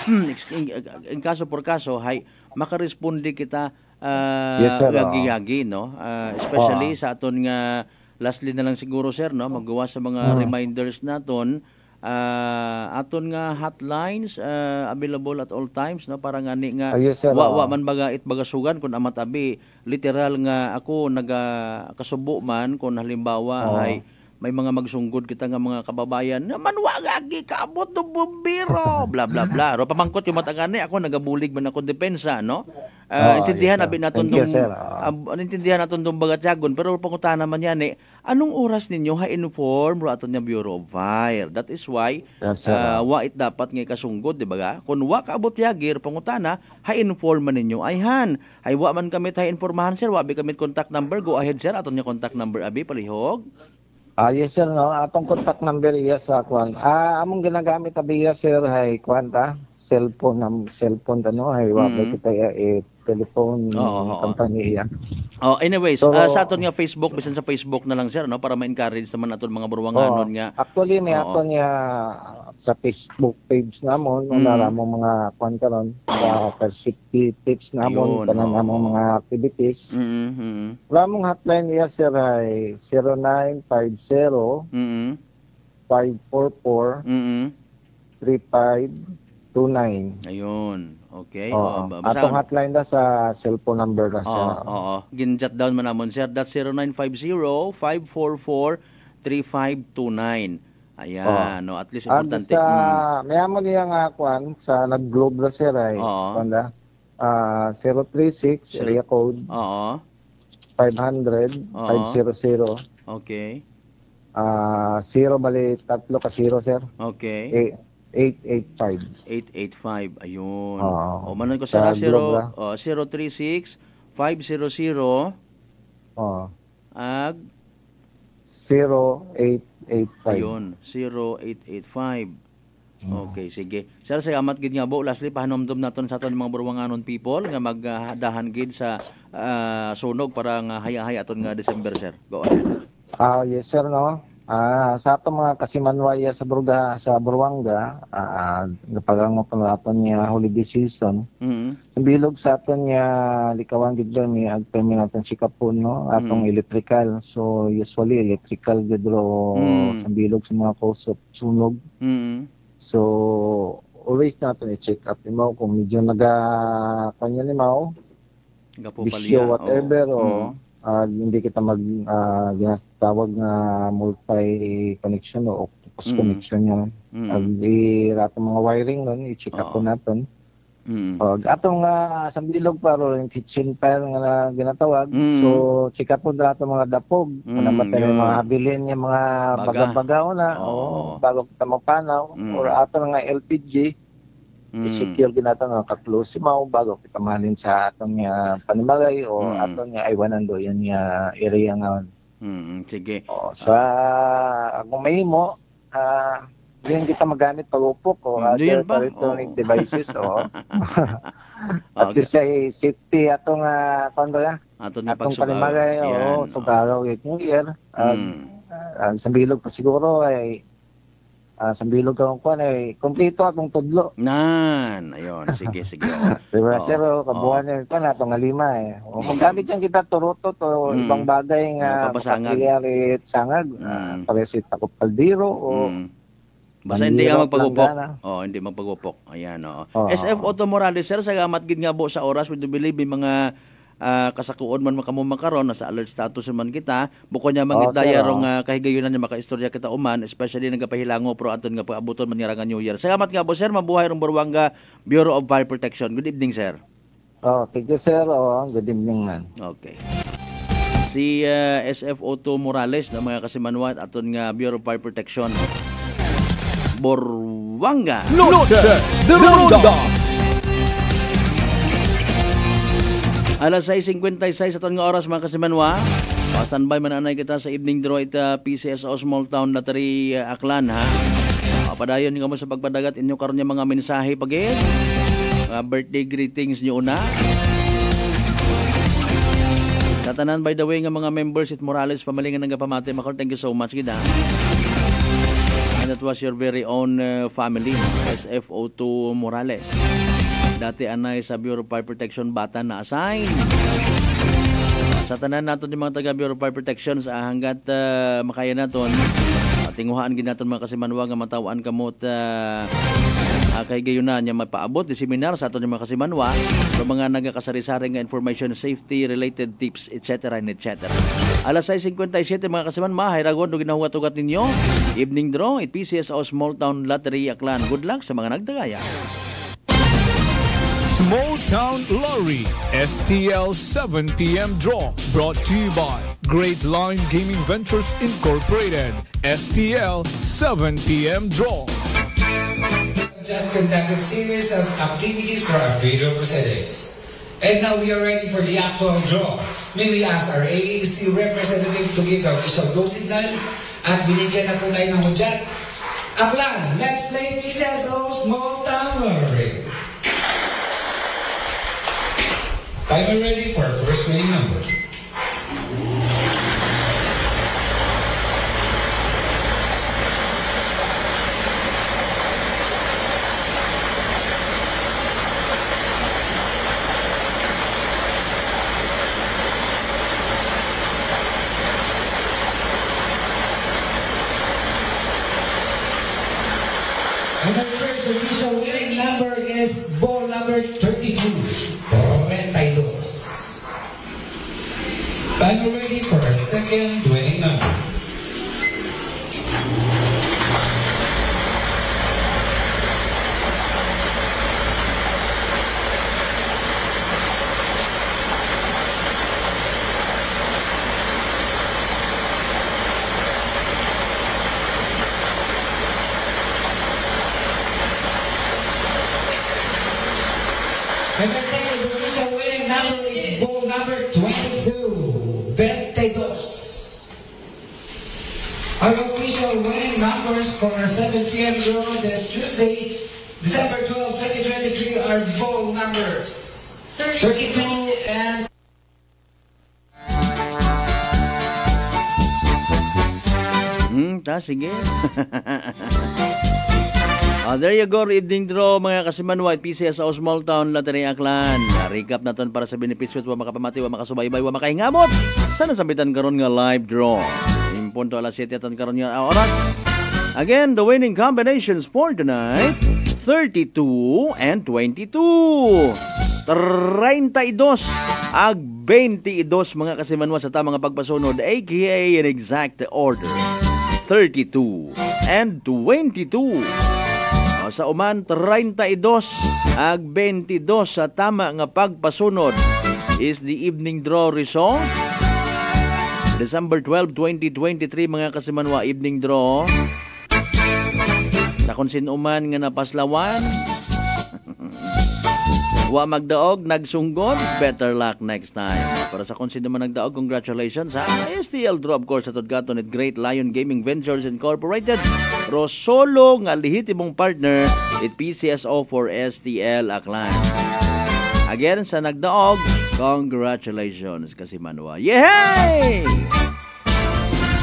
S7: In kaso por kaso hay makaresponde kita yagi-yagi no, especially sa aton nga lastly na lang siguro sir no, maggawa sa mga reminders naton aton nga hotlines available at all times no, para nga ni nga wa man baga bagasugan kun amat abi literal nga ako kasubo man kun halimbawa hay may mga magsunggod kita nga mga kababayan naman wagagi kaabot do bumbiro bla bla bla ro pamangkot yung matangani ako nagabulig man ako depensa no. Intindihan abi naton dong intindihan naton dong bagatyagon pero pangutana man yan anong oras ninyo ha-inform ro aton nga Bureau of Fire, that is why wa it dapat nga kasunggod di ba kun wa kaabot yagir pangutana ha-inform man ninyo ayhan ay wa man kami ha-informahan sir wa bi kami contact number, go ahead sir aton nga contact number abi palihog.
S26: Yes sir no, atong contact number iya sa kwan. Among ginagamit abi iya sir hay kwanta cellphone tano hay wa kita telephone company iya.
S7: Anyways, sa aton nga Facebook bisan sa Facebook na lang sir no, para ma-encourage naman aton mga Boruanganon nga.
S26: Actually may aton nga sa Facebook page namon naramong mga kwan karon safety tips namon tanan namong mga activities. Ramong hotline iya sir ay 0950 544 3529.
S7: Ayun. Okay.
S26: Atong hotline da sa cellphone number na siya.
S7: Gin-jot down man namon sir. That's 0950-544-3529. Ayan. No, at least importante.
S26: May amon niya nga kwan sa nag-globe na sir ay. 036 area code. 500 500.
S7: Okay.
S26: 0 bali 3 ka 0 sir.
S7: Okay.
S26: 885.
S7: Ayun. Manon ko sa 036 500 ag
S26: 0885.
S7: Ayun, 0885. Okay, sige. Sir, salamat gid nga bo. Lastly, pahanomdom naton sa aton mga Burwanganon people nga magdahan gid sa sunog para nga haya-haya aton nga December, sir. Go on.
S26: Yes, sir, no. Sa ato mga kasimanwaya sa Burwanga, napagangopan naton niya holiday season. Sa bilog sa aton niya likawan gid mi agpermi naton sikapon, no, atong electrical. So usually electrical gid ro sa bilog sa mga cause of sunog. So always natin i-check up mo kung medyo kanya ni mo bisyo whatever hindi kita ginatawag na multi-connection o octopus connection yan. Irato mga wiring nun, i-check up po natin. Atong sa bilog paro yung kitchen fire nga ginatawag, so check up po natin mga dapog, namatay mga habilin yung mga baga-bagaw na bago kita mapanaw, or atong nga LPG, i-secure ginatan nga ka-close mo bago kita mahalin sa atong panimagay o atong aywanando yan area nga.
S7: Sige.
S26: Sa kung may mo, yun kita magamit pag-upok o other electronic devices o at least ay safety atong atong panimagay o sugaraw New Year. Sa bilog pa siguro ay sa bilog kang kuan ay kompleto atong tudlo.
S7: Ayun, sige.
S26: Diba, sir, kabuhan ka na itong halima magamit yan kita turuto to ibang bagay nga makakiyarit sangag paresit ako paldiro o
S7: basta hindi ka magpagupok. Hindi magpagupok. Ayan, SF Otto Morales, sir, salamat gid nga po sa oras. We do believe may mga kasakuon man makamo makaron nasa alert status man kita. Bukod niya mangitdaya rong kahigayunan niya makaistorya kita uman, especially nagapahilango pro aton nga pag-abuton man nga New Year. Salamat nga po, sir. Mabuhay rong Burwanga Bureau of Fire Protection. Good evening, sir.
S26: Thank you, sir. Good evening, man.
S7: Okay. Si SF Otto Morales na mga kasimanwat aton nga Bureau of Fire Protection Burwanga
S2: Noche de Ronda.
S7: Alas 6:56 aton nga oras mga kasimanwa. Pa-standby man anay kita sa evening draw at PCSO Small Town Lottery Aklan ha. Padayon nga mo sa pagpadagat inyo karon nga mga mensahe pagid. Birthday greetings nyo una. Sa tanan by the way nga mga members at Morales pamalingan nga pamati makor. Thank you so much gid ha. And that was your very own family, SFO2 Morales. Dati anay sa Bureau of Fire Protection bata na assign. Sa tanan naton yung mga taga Bureau of Fire Protection sa hanggat makaya naton tinguhaan gid naton mga kasimanwa nga matawaan kamot kay gayunan niya mapaabot di seminar sa aton mga kasimanwa sa mga nagakasari-sari nga information safety related tips etc. Alas 6:57 mga kasimanwa hayragon do ginahugat-ugat ninyo evening draw at PCSO Small Town Lottery Aklan. Good luck sa mga nagdagaya.
S6: Small Town Lottery STL 7 p.m. draw brought to you by Great Line Gaming Ventures Incorporated. STL 7 p.m. draw.
S3: Just conducted series of activities for our video proceedings. And now we are ready for the actual draw. May we ask our AAC representative to give the official go signal at binigyan na po tayo ng hudyat. Aklan, let's play PCSO Small Town Lottery. Timer ready for our first winning number. And our first official winning number is ball number 32. Timer ready for our second winning number. And the second official winning number is ball number 22. 22. Our official winning numbers for our 7 p.m. draw this Tuesday, December 12, 2023 are bold numbers. 32 and...
S7: Sige. There you go, evening draw mga kasimanwa, PCS o Small Town Lottery Aklan. Recap natin para sa benepisyo at wa makapamati, wa makasubaybay, wa makahingamot. Sana sambitan karon nga live draw. Impunto alas 7 atan karon nga oras. Again, the winning combinations for tonight, 32 and 22. 32 ag 22 mga kasimanwa sa tamang pagpasunod, aka in exact order. 32 and 22. Sa uman 32 ag 22 sa tama nga pagpasunod is the evening draw result. December 12, 2023 mga kasimanwa, evening draw. Sa kung sinuman nga napaslawan, wa magdaog, nagsunggon, better luck next time. Para sa kung sino man nagdaog, congratulations sa STL draw, of course, sa Tudgaton at Great Lion Gaming Ventures Incorporated. Rosolo nga lihitimong partner at PCSO for STL Aklan. Again, sa nagdaog, congratulations kasi manwa. Yay!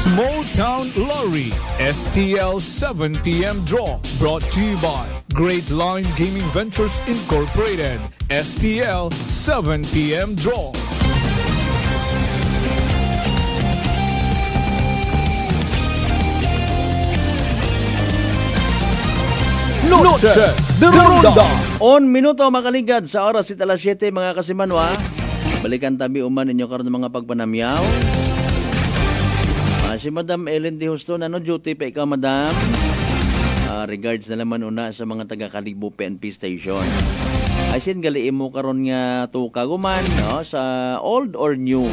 S6: Small Town Lottery STL 7 p.m. draw brought to you by Great Lion Gaming Ventures Incorporated. STL 7 p.m. draw.
S7: Noche de Ronda. On minuto makaligad sa oras it alas 7 mga kasimanwa. Balikan tabi uman ninyo karon mga pagpanamyaw. Si Madam Ellen de Houston, duty pa ikaw, Madam? Regards na naman una sa mga taga-Kalibo PNP Station. Ay sin galiin mo karon nga tukaguman, no? Sa old or new?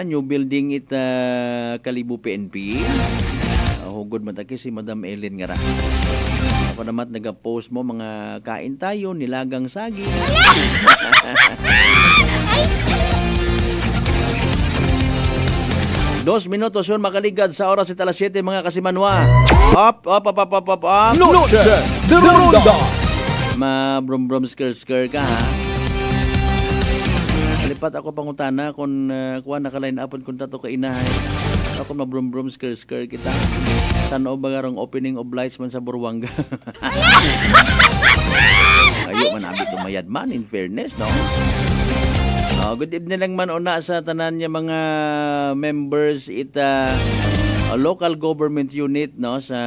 S7: New building it Kalibo PNP. Hugod mataki si Madam Ellen nga ra. Ako naman nag-post mo mga kain tayo, nilagang saging. 2 minutos yun makaligad sa oras at alas 7 mga kasimanwa. Up.
S6: Noche de Ronda.
S7: Ma-brum-brum skir-skir ka ha. Kalipat ako pangutana kung kuha nakalain apon kung tato ka inahay. Ako ma-brum-brum skir-skir kita. Tanaw ba garong opening of lights man sa Burwanga. Ayo man abi tumayad man in fairness, no? Good evening lang man una sa tanan niya mga members ita local government unit, no, sa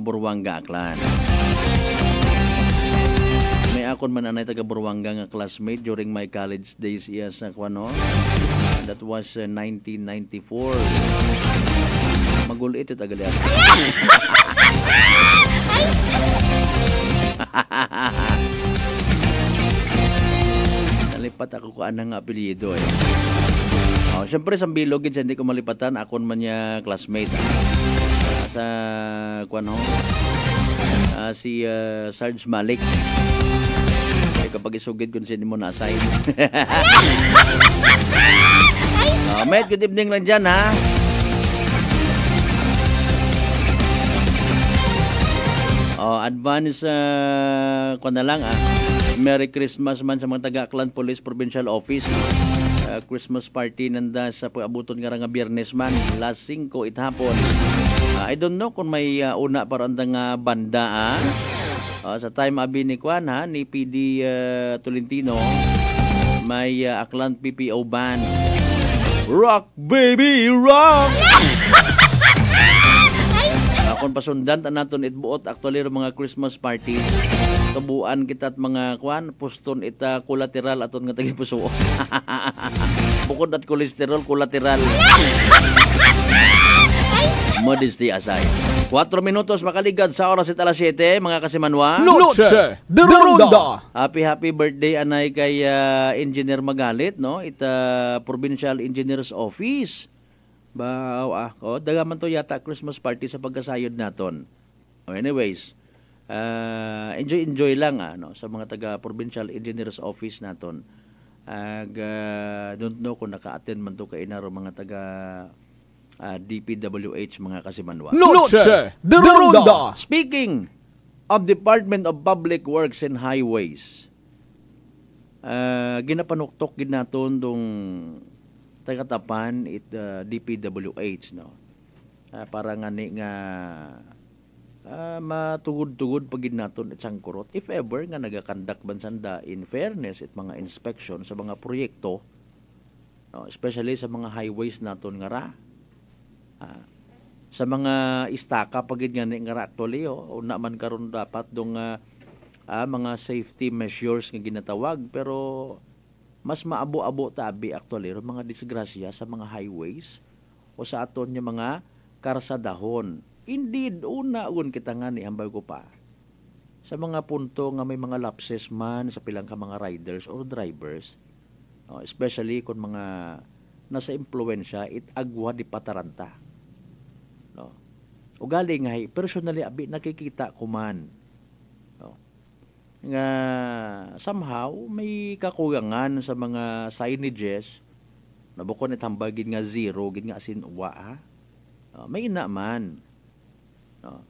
S7: Burwanga Aklan. May akon man anay taga Burwanga nga classmate during my college days iya sa kuno. That was 1994. Magulit ito taga liya. Nalipat ako ko anang apelyido eh. Siyempre sa Bilog hindi ko malipatan, akon man niya classmate. Sa kuano si Sarge Malik. Ay kapag isugid kung sino mo na-assign. Mate, good evening lang dyan ha. Advance kuan na lang Merry Christmas man sa mga taga-Aklan Police Provincial Office. Christmas party nanda sa pag-abuton nga Biyernes man, last 5 hapon. I don't know kung may una parandang banda sa time abi ni Kwan ni PD Tolentino, may Aklan PPO band. Rock baby rock. Kung pasundan naton itbuot actually mga Christmas party. Tubuan kita at mga kwan, puston ita collateral aton nga tagi puso. Bukod at kolesterol, collateral. Modesty aside. 4 minutos makaligad sa oras at alas 7, mga kasimanwa.
S6: Noche de Ronda.
S7: Happy birthday anay kay Engineer Magalit, no? Ita Provincial Engineers Office. Dagaman to yata Christmas party sa pagkasayod naton. Anyways, enjoy lang no, sa mga taga Provincial Engineers Office naton. Don't know kung naka-attend man to kay inaro mga taga DPWH mga kasimanwa.
S6: Noche de Ronda.
S7: Speaking of Department of Public Works and Highways, ginapanuktok ginaton dong tagatapan it DPWH, no? Para nga matugod-tugod pagid naton at sangkurot if ever nga nagakandak bansanda in fairness it mga inspection sa mga proyekto, no? Especially sa mga highways naton nga ra. Sa mga istaka pagid nga ra actually una man karon dapat dong mga safety measures nga ginatawag, pero mas maabo-abo tabi actually ro mga disgrasya sa mga highways o sa aton nga mga karsadahon. Indeed, una ugon kita nga ni hambal ko pa sa mga punto nga may mga lapses man sa pilang ka mga riders or drivers, especially kung mga nasa impluwensya it agwa di pataranta, no? Ugali nga personally abi nakikita ko man, no? Nga somehow may kakulangan sa mga signages na bukod itambal gid nga zero gid nga asin uwa, may ina man, no?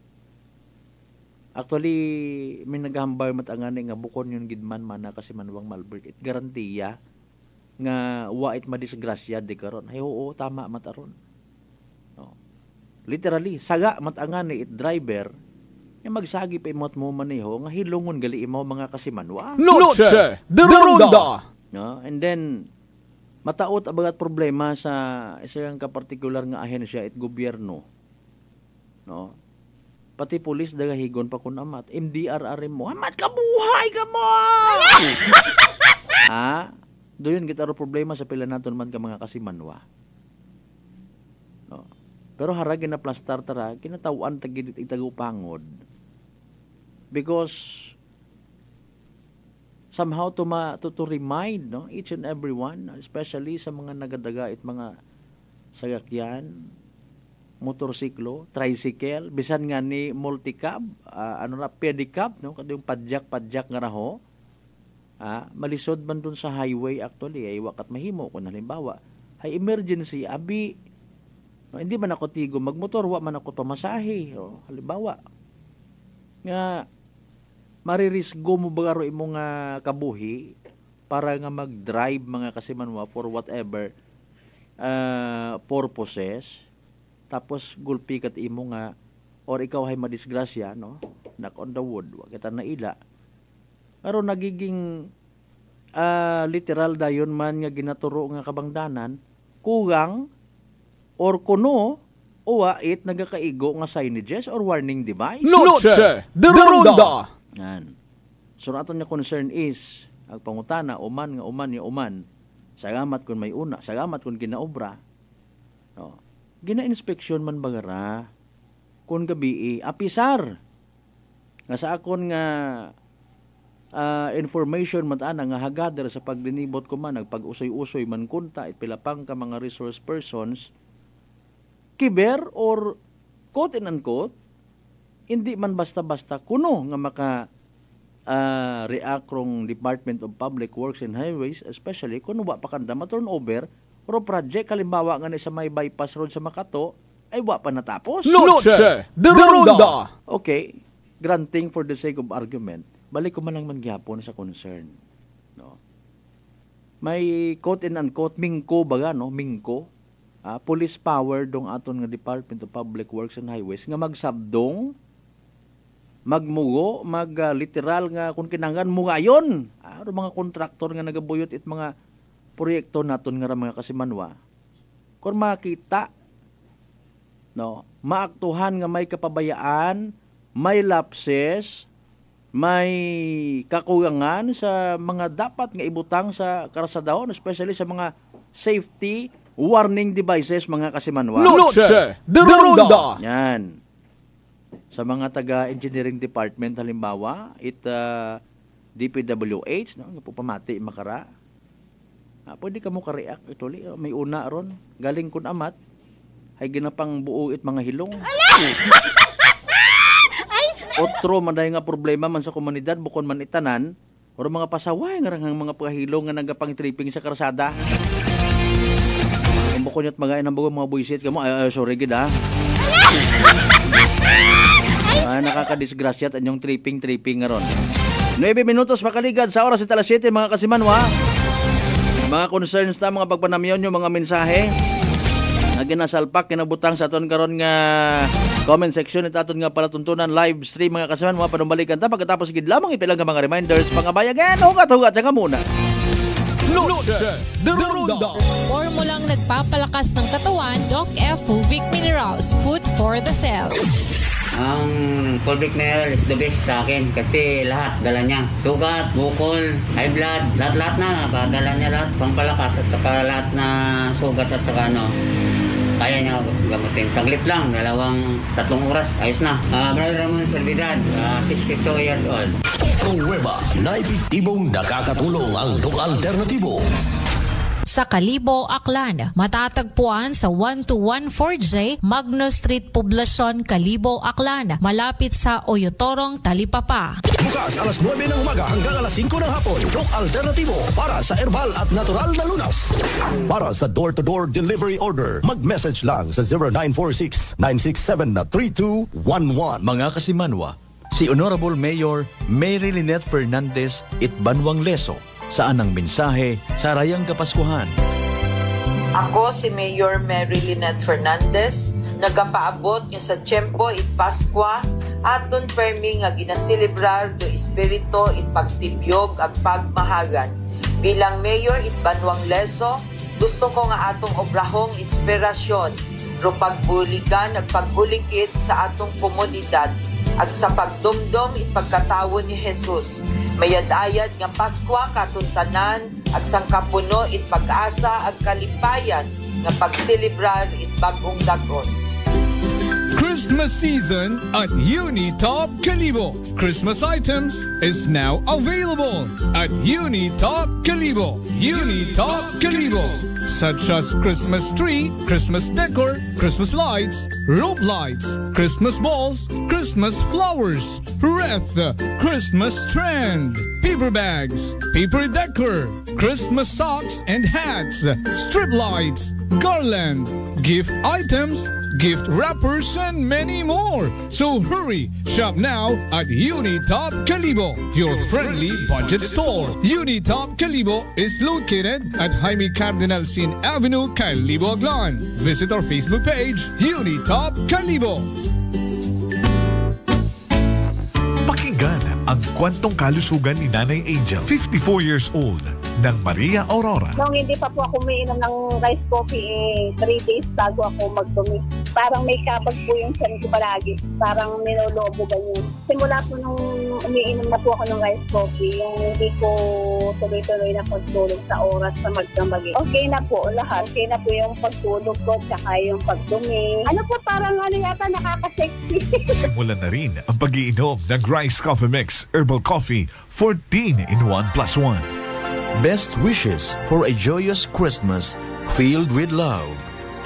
S7: Actually may naghambal matangani nga bukod yun gidman mana kasi manwang malbert it garantiya nga wa it madisgrasya di karon. Ay oo, tama mataron, no? Literally saga matangani it driver nga magsagi pa imot mo maneho nga hilungon gali imo mga kasimanwa.
S6: Noche de Ronda.
S7: No? And then mataot abagat problema sa isang kapartikular nga ahensya it gobyerno, no? Pati pulis dagahigon pa kun amat MDRR mo amat kabuhay ka mo. Doon kita ro problema sa pila naton man ka mga kasimanwa, no? Pero harag na plastar tara kinatawan tagid itagupangod because somehow to remind, no, each and everyone, especially sa mga nagadaga it mga sagakyan, motorsiklo, tricycle, bisan nga ni multicab, pedicab, no, kadto yung padjak nga raho, malisod man dun sa highway actually ay wakat mahimo kung halimbawa ay emergency abi, no, hindi man ako tigo magmotor, wa man ako pamasahe, halimbawa nga maririsgo mo bagaro imong kabuhi para nga mag-drive mga kasimanwa for whatever purposes, tapos gulpi kat imo nga or ikaw ay madisgrasya, no, knock on the wood wa kita naila aron nagiging literal dayon man nga ginaturo nga kabangdanan kugang or kuno o it nagakaigo nga signages or warning device.
S6: Noche de Ronda.
S7: Yan. So aton nga concern is ang pangutana uman nga uman salamat kun may una, salamat kun ginaobra, no, gina-inspeksyon man bagara kun gabi apisar nga sa akon nga information matana nga hagader sa paglinibot ko man nagpag-usoy-usoy man kunta ipilapang ka mga resource persons kiber or quote and unquote hindi man basta-basta kuno nga maka react krong Department of Public Works and Highways, especially kung wa pa kanda ma-turnover pero project kalimbawa nga ni sa may bypass road sa Makato ay wa pa natapos.
S6: Noche de Ronda.
S7: Okay, granting for the sake of argument, balik ko man lang mangyapon sa concern, no? May quote and unquote mingko baga, no, mingko, police power dong aton nga Department of Public Works and Highways nga magsabdong magmugo, literal nga kung kinanglan mugayon. Mga kontraktor nga nagabuyot it mga proyekto naton nga mga kasimanwa. Kung makita, no, maaktuhan nga may kapabayaan, may lapses, may kakulangan sa mga dapat nga ibutang sa karsadahon, especially sa mga safety warning devices mga kasimanwa.
S6: Noche de Ronda.
S7: Yan. Sa mga taga-engineering department halimbawa, DPWH, no, nga po pamati makara. Pwede ka mo ka-react actually. May una ron, galing kun amat, ay ginapang buo it mga hilong. Otro manday nga problema man sa komunidad, bukod man itanan, o mga pasaway nga rangang mga pahilong nga nagapang tripping sa karsada. Bukod nyo't magayon ng mga buisit ka mo. Ay, sorry gid ha. Nakakadisgrasya at anyong tripping nga ron. 9 minutos makaligad sa oras sa 7 mga kasimanwa. Mga concerns ta, mga pagpanamyon yung mga mensahe na ginasalpak, kinabutang sa aton karon nga comment section at aton nga palatuntunan live stream mga kasimanwa. Panumbalikan ta pagkatapos gid lamang ipilang ka mga reminders pangabayagan. Hugat-hugat ka muna.
S1: Noche de Ronda. Formulang nagpapalakas ng katawan, Doc F. Fulvic Minerals. Food for the cell.
S5: Ang Fulvic Mineral is the best sa akin kasi lahat dala niya. Sugat, bukol, high blood, lahat na dala niya lahat. Pampalakas at saka lahat na sugat at saka kaya niya gamutin. Saglit lang, 2-3 oras, ayos na. Brother Ramon Servidad, 62 years old.
S23: Nueva na epektibong nakakatulong ang Doc Alternativo.
S1: Sa Kalibo, Aklan, matatagpuan sa 1214J Magno Street, Poblacion, Kalibo, Aklan, malapit sa Oyotorong, Talipapa.
S23: Bukas alas 9 ng umaga hanggang alas 5 ng hapon, Doc Alternativo para sa herbal at natural na lunas. Para sa door-to-door delivery order, mag-message lang sa 0946-967-3211.
S8: Mga kasimanwa, si Honorable Mayor Mary Lynette Fernandez Itbanwang Leso saan ang mensahe sa Rayang Kapaskuhan.
S9: Ako si Mayor Mary Lynette Fernandez, nagapaabot nga sa Tiempo it Pascua aton permi nga ginaselebrar do espiritu it pagtibyog ag pagmahagan. Bilang Mayor it Banwang Leso, gusto ko nga atong obrahong inspirasyon ro pagbulikan ag pagbulikit sa atong komunidad ag sa pagdumdom it pagkatawo ni Jesus. Mayad-ayad nga Paskwa katuntanan ag sangkapuno it pag-asa ag kalipayan nga pagselebrar it bag-ong dagon.
S6: Christmas season at Unitop Kalibo. Christmas items is now available at Unitop Kalibo. Unitop Kalibo. Such as Christmas tree, Christmas decor, Christmas lights, rope lights, Christmas balls, Christmas flowers, wreath, Christmas trend, paper bags, paper decor, Christmas socks and hats, strip lights, garland, gift items, gift wrappers, and many more. So hurry, shop now at Unitop Kalibo, your friendly budget store. Unitop Kalibo is located at Jaime Cardinal Sin Avenue, Kalibo, Aklan. Visit our Facebook page, Unitop Kalibo.
S10: Pakinggan ang kwentong kalusugan ni Nanay Angel, 54 years old, ng Maria Aurora.
S11: Nung hindi pa po ako umiinom ng rice coffee, 3 days bago ako magdumi. Parang may kabag po yung tiyan ko palagi. Parang nilolobo ganyan. Simula po nung umiinom na po ako ng rice coffee, yung hindi ko tuloy-tuloy na pagtulog sa oras na magdamagi. Okay na po lahat. Okay na po yung pagtulog ko, tsaka yung pagdumi. Ano po, parang yata nakaka-sexy.
S10: Simulan na rin ang pag-iinom ng Rice Coffee Mix Herbal Coffee 14 in 1 plus 1.
S8: Best wishes for a joyous Christmas filled with love,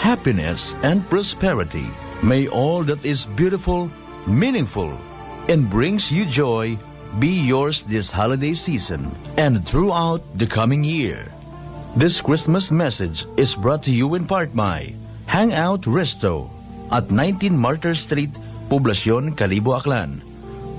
S8: happiness, and prosperity. May all that is beautiful, meaningful, and brings you joy be yours this holiday season and throughout the coming year. This Christmas message is brought to you in part by Hangout Resto at 19 Martyr Street, Poblacion, Kalibo, Aklan.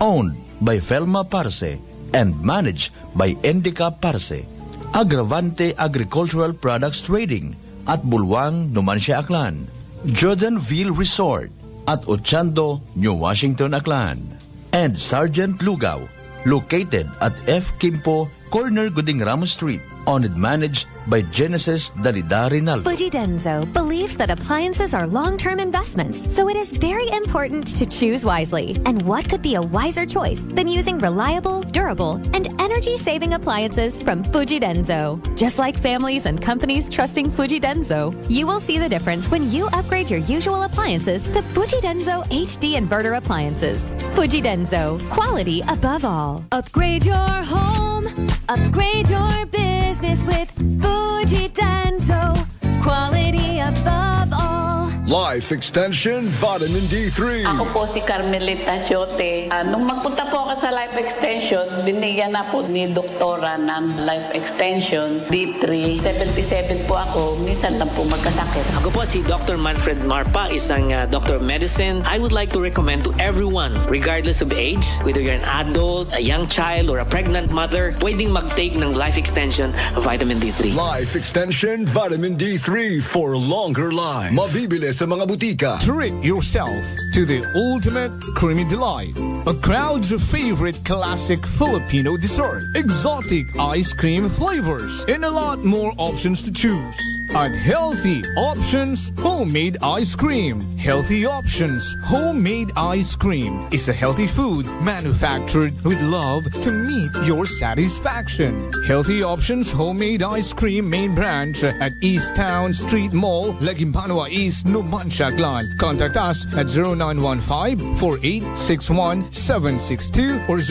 S8: Owned by Felma Parse and managed by Endica Parse. Agravante Agricultural Products Trading at Bulwang, Numancia, Aklan. Jordanville Resort at Ochando, New Washington, Aklan. And Sergeant Lugaw, located at F. Kimpo, corner Guding Ramos Street. Owned and managed by Genesis Dalida Rinaldo.
S13: Fujidenzo believes that appliances are long-term investments, so it is very important to choose wisely. And what could be a wiser choice than using reliable, durable, and energy-saving appliances from Fujidenzo? Just like families and companies trusting Fujidenzo, you will see the difference when you upgrade your usual appliances to Fujidenzo HD Inverter appliances. Fujidenzo, quality above all. Upgrade your home, upgrade your business with Fujidenzo, quality above all.
S2: Life Extension Vitamin D3.
S12: Ako po si Carmelita Siote. Nung magpunta po ako sa Life Extension, binigyan na po ni doktora ng Life Extension D3. 77 po ako, minsan lang po magkasakit.
S14: Ako po si Dr. Manfred Marpa, isang doctor of medicine. I would like to recommend to everyone, regardless of age, whether you're an adult, a young child, or a pregnant mother, pwedeng mag-take ng Life Extension Vitamin D3.
S2: Life Extension Vitamin D3 for longer life. Mabibili sa mga butika.
S6: Treat yourself to the ultimate creamy delight. A crowd's favorite classic Filipino dessert. Exotic ice cream flavors and a lot more options to choose. At Healthy Options Homemade Ice Cream. Healthy Options Homemade Ice Cream is a healthy food manufactured with love to meet your satisfaction. Healthy Options Homemade Ice Cream main branch at East Town Street Mall, Legimpanua East, Numancia, Aklan. Contact us at 0915-4861-762 or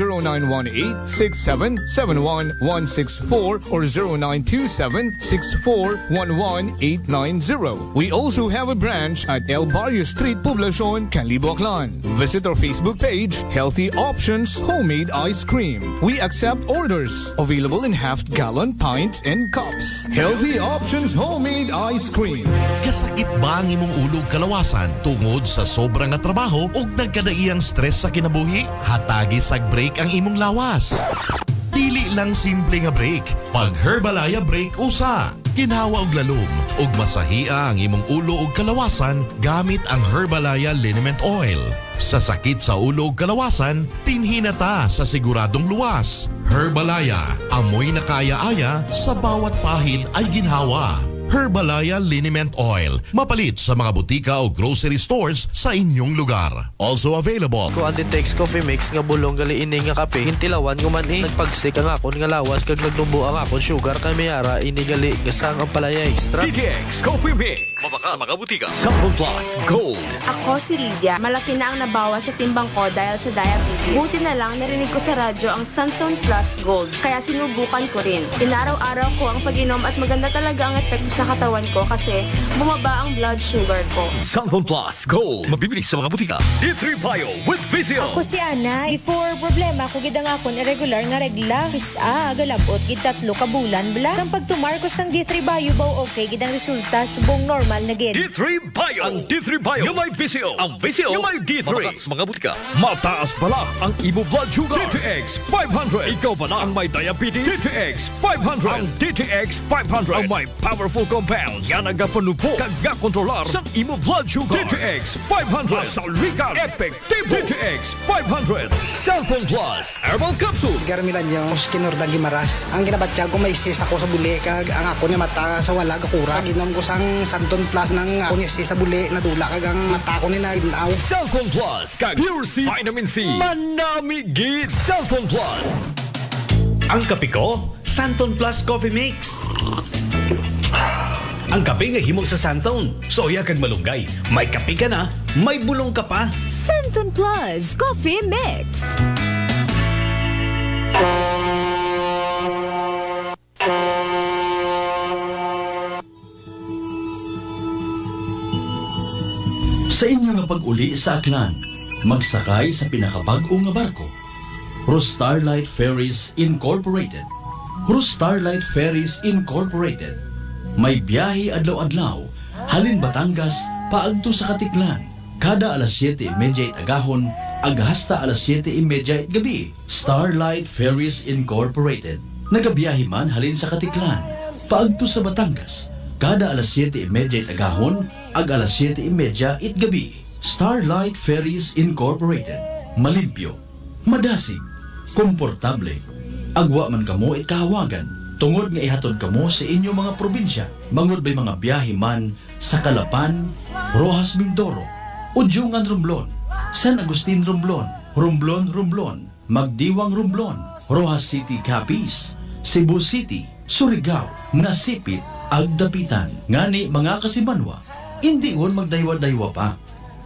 S6: 0918-6771-164 or 0927-6411-890. We also have a branch at El Barrio Street, Poblacion, Canlibo, Aklan. Visit our Facebook page, Healthy Options Homemade Ice Cream. We accept orders. Available in half-gallon pints and cups. Healthy Options Homemade Ice Cream.
S24: Kasakit ba ang imong ulog kalawasan tungod sa sobrang nga trabaho o nagkadaiyang stress sa kinabuhi? Hatagi sag break ang imong lawas. Dili lang simple nga break. Pag Herbalaya break usa. Ginhawa og lalom ug masahia ang imong ulo ug kalawasan gamit ang Herbalaya Liniment Oil. Sa sakit sa ulo ug kalawasan, tinhinata sa siguradong luwas. Herbalaya, amoy na kaya-aya sa bawat pahid ay ginhawa. Herbalaya Liniment Oil. Mapalit sa mga butika o grocery stores sa inyong lugar. Also available.
S15: Ko Antitex Coffee Mix nga bulong gali ini nga kape. Hintilawan ko man nagpagsik ang akon nga lawas kag nagnubo ang akon sugar kay mayara ini gali gasang ang palaya extra.
S2: DTX Coffee Mix. Mabaka sa mga butika. Santon Plus Gold.
S16: Ako si Lydia. Malaki na ang nabawas sa timbang ko dahil sa diabetes. Buti na lang narinig ko sa radyo ang Santon Plus Gold. Kaya sinubukan ko rin. Inaraw-araw ko ang pag-inom at maganda talaga ang epekto sa katawan ko kasi bumaba ang blood sugar ko.
S2: Santon Plus Gold. Mabibili sa mga butika. D3 Bio with Vizio.
S17: Ako si Ana. For problema ko gidang akon irregular nga regla. Kisa, galabot, gitatlo ka bulan bla. Sang pagtumarkos ang D3 Bio baw okay gidang resulta subong normal na gid.
S2: D3 Bio. Ang D3 Bio yung may Vizio. Ang Vizio yung may D3. Mabaka sa mga butika. Mataas pala ang imo blood sugar. DTX 500. Ikaw pala ang may diabetes. DTX 500. Ang DTX 500 ang may powerful compounds. Yan ang kapanupo kag kontrolar sa imo blood sugar. DTX 500. Masaligan. Epektibo. DTX 500. Santon Plus Herbal Capsule.
S19: Garmilan yung Oskinor Dagi Maras. Ang ginabatya ko may sis ako sa buli kag ang ako niya mata sa wala kakura. Ginom ko sang Santon Plus ng ako niya sis sa buli nadula kag ang mata ko ni na indaw.
S2: Santon Plus kag Pure C Vitamin C. Manami gid Santon Plus.
S20: Ang kape ko, Santon Plus Coffee Mix. Ang kape nga himo sa Santon. Soya kag malunggay. May kape ka na, may bulong ka pa.
S17: Santon Plus Coffee Mix.
S8: Sa inyo nga pag-uli sa Aklan, magsakay sa pinakabag-o nga barko. Starlight Ferries Incorporated. Starlight Ferries Incorporated. May biyahe adlaw-adlaw, halin Batangas, paagto sa Katiklan. Kada alas 7:30 agahon, aghasta alas 7:30 gabi. Starlight Ferries Incorporated. Nagabiyahe man halin sa Katiklan, paagto sa Batangas. Kada alas 7:30 agahon, ag alas 7:30 gabi. Starlight Ferries Incorporated. Malimpyo, madasig, komportable. Agwa man kamo ikahawagan. Tungod nga ihatod kamo sa inyo mga probinsya. Bangod ba'y mga biyahe man sa Calapan, Rojas Mindoro, Udyungan Romblon, San Agustin Romblon, Romblon, Magdiwang Romblon, Rojas City Capiz, Cebu City, Surigao, Nasipit, Agdapitan. Ngani mga kasimanwa, hindi won magdaywa-daywa pa.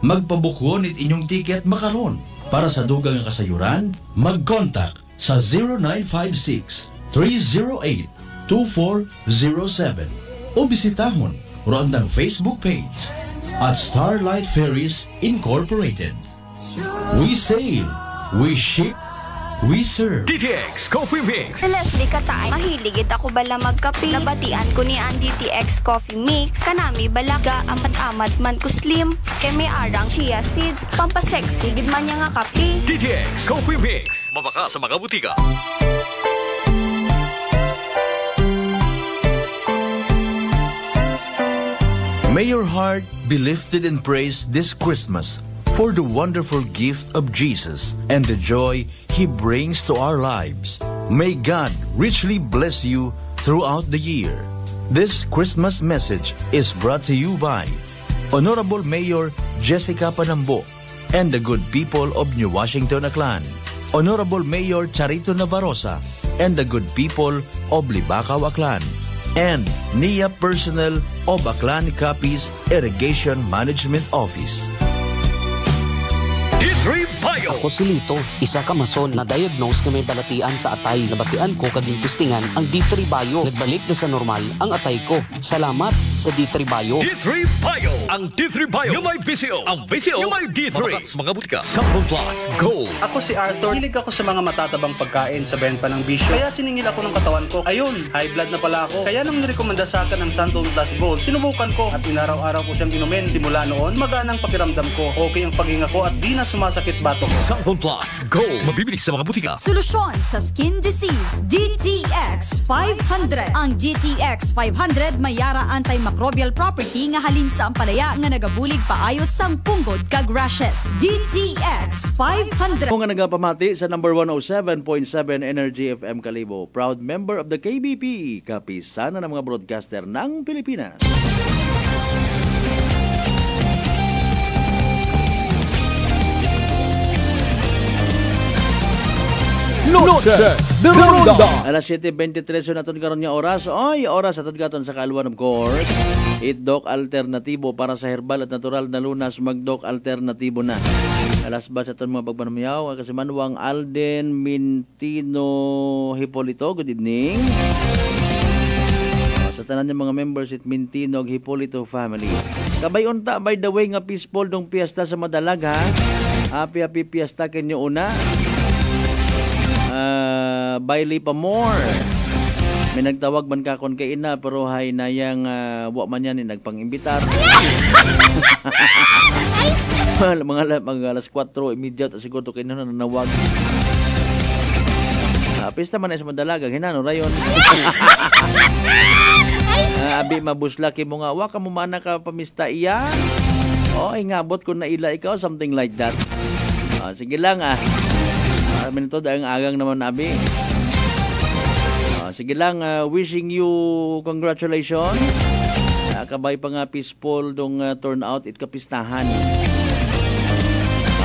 S8: Magpabukwon it inyong tiket makaron. Para sa dugang nga kasayuran, mag-contact sa 0956-308-2407 o bisitahon roandang Facebook page
S23: at Starlight Ferries Incorporated. We sail, we ship, we serve.
S2: DTX Coffee Mix.
S4: Leslie Katay, mahiligid ako bala magkape. Nabatian ko ni ang DTX Coffee Mix. Kanami balaga, amad-amad man ko slim. Kay may arang chia seeds, pampasexy, gid man niya nga kape.
S2: DTX Coffee Mix. Mabaka sa mga butika.
S8: May your heart be lifted in praise this Christmas for the wonderful gift of Jesus and the joy He brings to our lives. May God richly bless you throughout the year. This Christmas message is brought to you by Honorable Mayor Jessica Panambo and the good people of New Washington, Aklan, Honorable Mayor Charito Navarroza and the good people of Libacao, Aklan, and NIA personnel of Aklan Capiz Irrigation Management Office.
S2: D3 Bio.
S18: Ako si Lito, isa ka mason na diagnose na may balatian sa atay. Nabatian ko kaging testingan ang D3 Bio. Nagbalik na sa normal ang atay ko. Salamat sa D3 Bio.
S2: D3 Bio. Ang D3 Bio yung may VCO. Ang VCO yung may D3. Mabaka sa mga butika. Sample Plus Gold.
S21: Ako si Arthur. Hilig ako sa mga matatabang pagkain sa benta ng bisyo. Kaya siningil ako ng katawan ko. Ayun, high blood na pala ako. Kaya nang nirekomenda sa akin ng Santon Plus Gold, sinubukan ko at inaraw-araw ko siyang inumin. Simula noon, maganang pakiramdam ko. Okay ang paghinga ko at di na sumasakit batok.
S2: Santon Plus Gold. Mabibili sa mga butika.
S22: Solusyon sa skin disease, DTX 500. Ang DTX 500 mayara antimicrobial property nga halin sa ampalaya nga nagabulig paayos sang punggod kag rashes. DTX 500.
S7: Kung nga nagapamati sa number 107.7 Energy FM Kalibo, proud member of the KBP, kapisana ng mga broadcaster ng Pilipinas.
S2: Noche de Ronda.
S7: Alas 7:23 so naton karon nga oras. Oy, oras aton katon sa kaalwan of course. Itdok alternatibo para sa herbal at natural na lunas, magdok alternatibo na. Alas ba sa aton mga pagpanamiyaw kasi manuang Alden Mintino Hipolito. Good evening. Sa tanan ng mga members at Mintino Hipolito family. Kabay unta by the way nga peaceful dong piyesta sa Madalag ha. Happy piyesta kanyo una. Bailey pa more. May nagtawag man kakon kay ina pero hay na yang wa man yan nagpangimbitar. mga alas 4 immediate siguro to kay nanawag. Pista man ay sa Madalaga hinano rayon. Abi mabusla kay mo nga wa ka mo mana ka pamista iya. Ingabot ko na ila ikaw something like that. Sige lang minuto dahil agang naman abi. Sige lang, wishing you congratulations. Kabay pa nga peaceful dong turnout it kapistahan.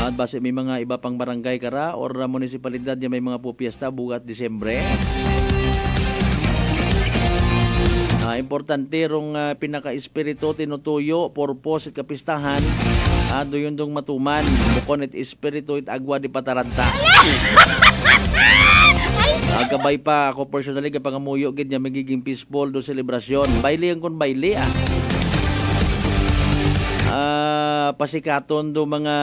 S7: At base may mga iba pang barangay kara or munisipalidad yung may mga pupiesta bugat Disyembre. Importante rong pinaka-espiritu tinutuyo purpose at kapistahan. Doon dong matuman bukon it espiritu it agwa di pataranta. Gabay pa ako personally kapag amuyo gid niya magiging peaceful do selebrasyon. Baile ang kon baile pasikaton do mga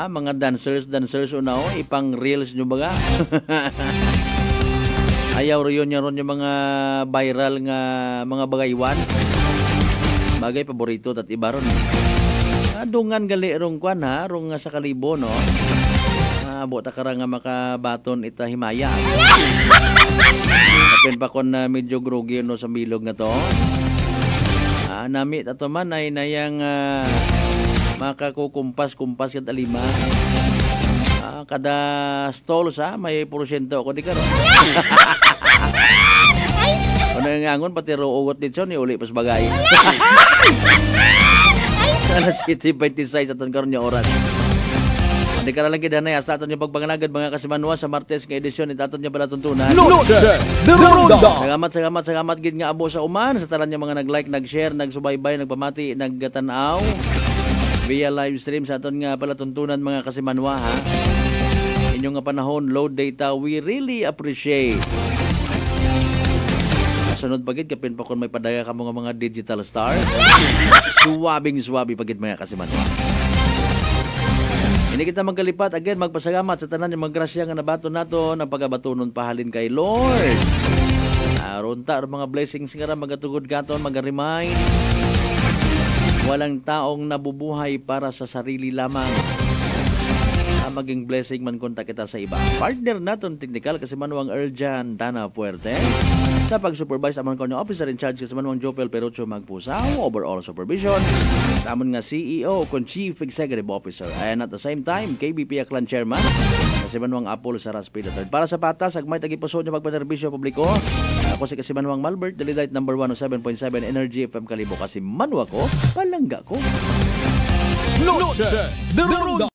S7: mga dancers unao ipang reels nyo baga. Ayaw riyon niya ron yung mga viral nga mga bagaywan. Bagay paborito tat iba ron. Dungan gali rong kwan rong sa Kalibo no. Buta kara nga makabaton ita himaya. Kapin pa kon medyo grogi no sa bilog na to. Nami ato man ay nayang makakukumpas kat alima. Kada stalls may porsyento ako di karon. Ano ngangon pati ruugot dito ni uli pas bagay. Alas 7:26 aton karon nga oras. Di ka lang kidanay hasta aton yung pagpanganagad mga kasimanwa sa Martes nga edisyon ito aton yung palatuntunan.
S2: Noche de Ronda.
S7: Salamat gid nga abo sa uman sa tanan yung mga nag-like, nag-share, nagsubaybay, nagpamati, nagtanaw via live stream sa aton nga palatuntunan mga kasimanwa ha. Inyong nga panahon, load data, we really appreciate. Sunod pagid kapin pa kung may padaya ka mga digital star. Suwabing-suwabi pagid mga kasimanwa. Hindi kita magkalipat. Again, magpasalamat sa tanan yung maggrasya nga nabaton nato ng pagabatunon pahalin kay Lord. Runta mga blessings nga magatugod gaton, mag-remind. Walang taong nabubuhay para sa sarili lamang. Maging blessing man konta kita sa iba. Partner naton technical kasi manuang Erjan Dana Puerte. Sa pag-supervise amon ko ng officer in charge kasi manuang Jopel Perucho Magpusaw, overall supervision. Amon nga CEO kon Chief Executive Officer. And at the same time, KBP Aklan Chairman kasi manuang Apol Saraspida. Para sa patas, agmay tagipusod niya magpanerbisyo publiko. Ako si kasi manuang Malbert, Delidite number 107.7 Energy FM Kalibo kasi manuwa ko, palangga ko.
S2: Noche de Ronda.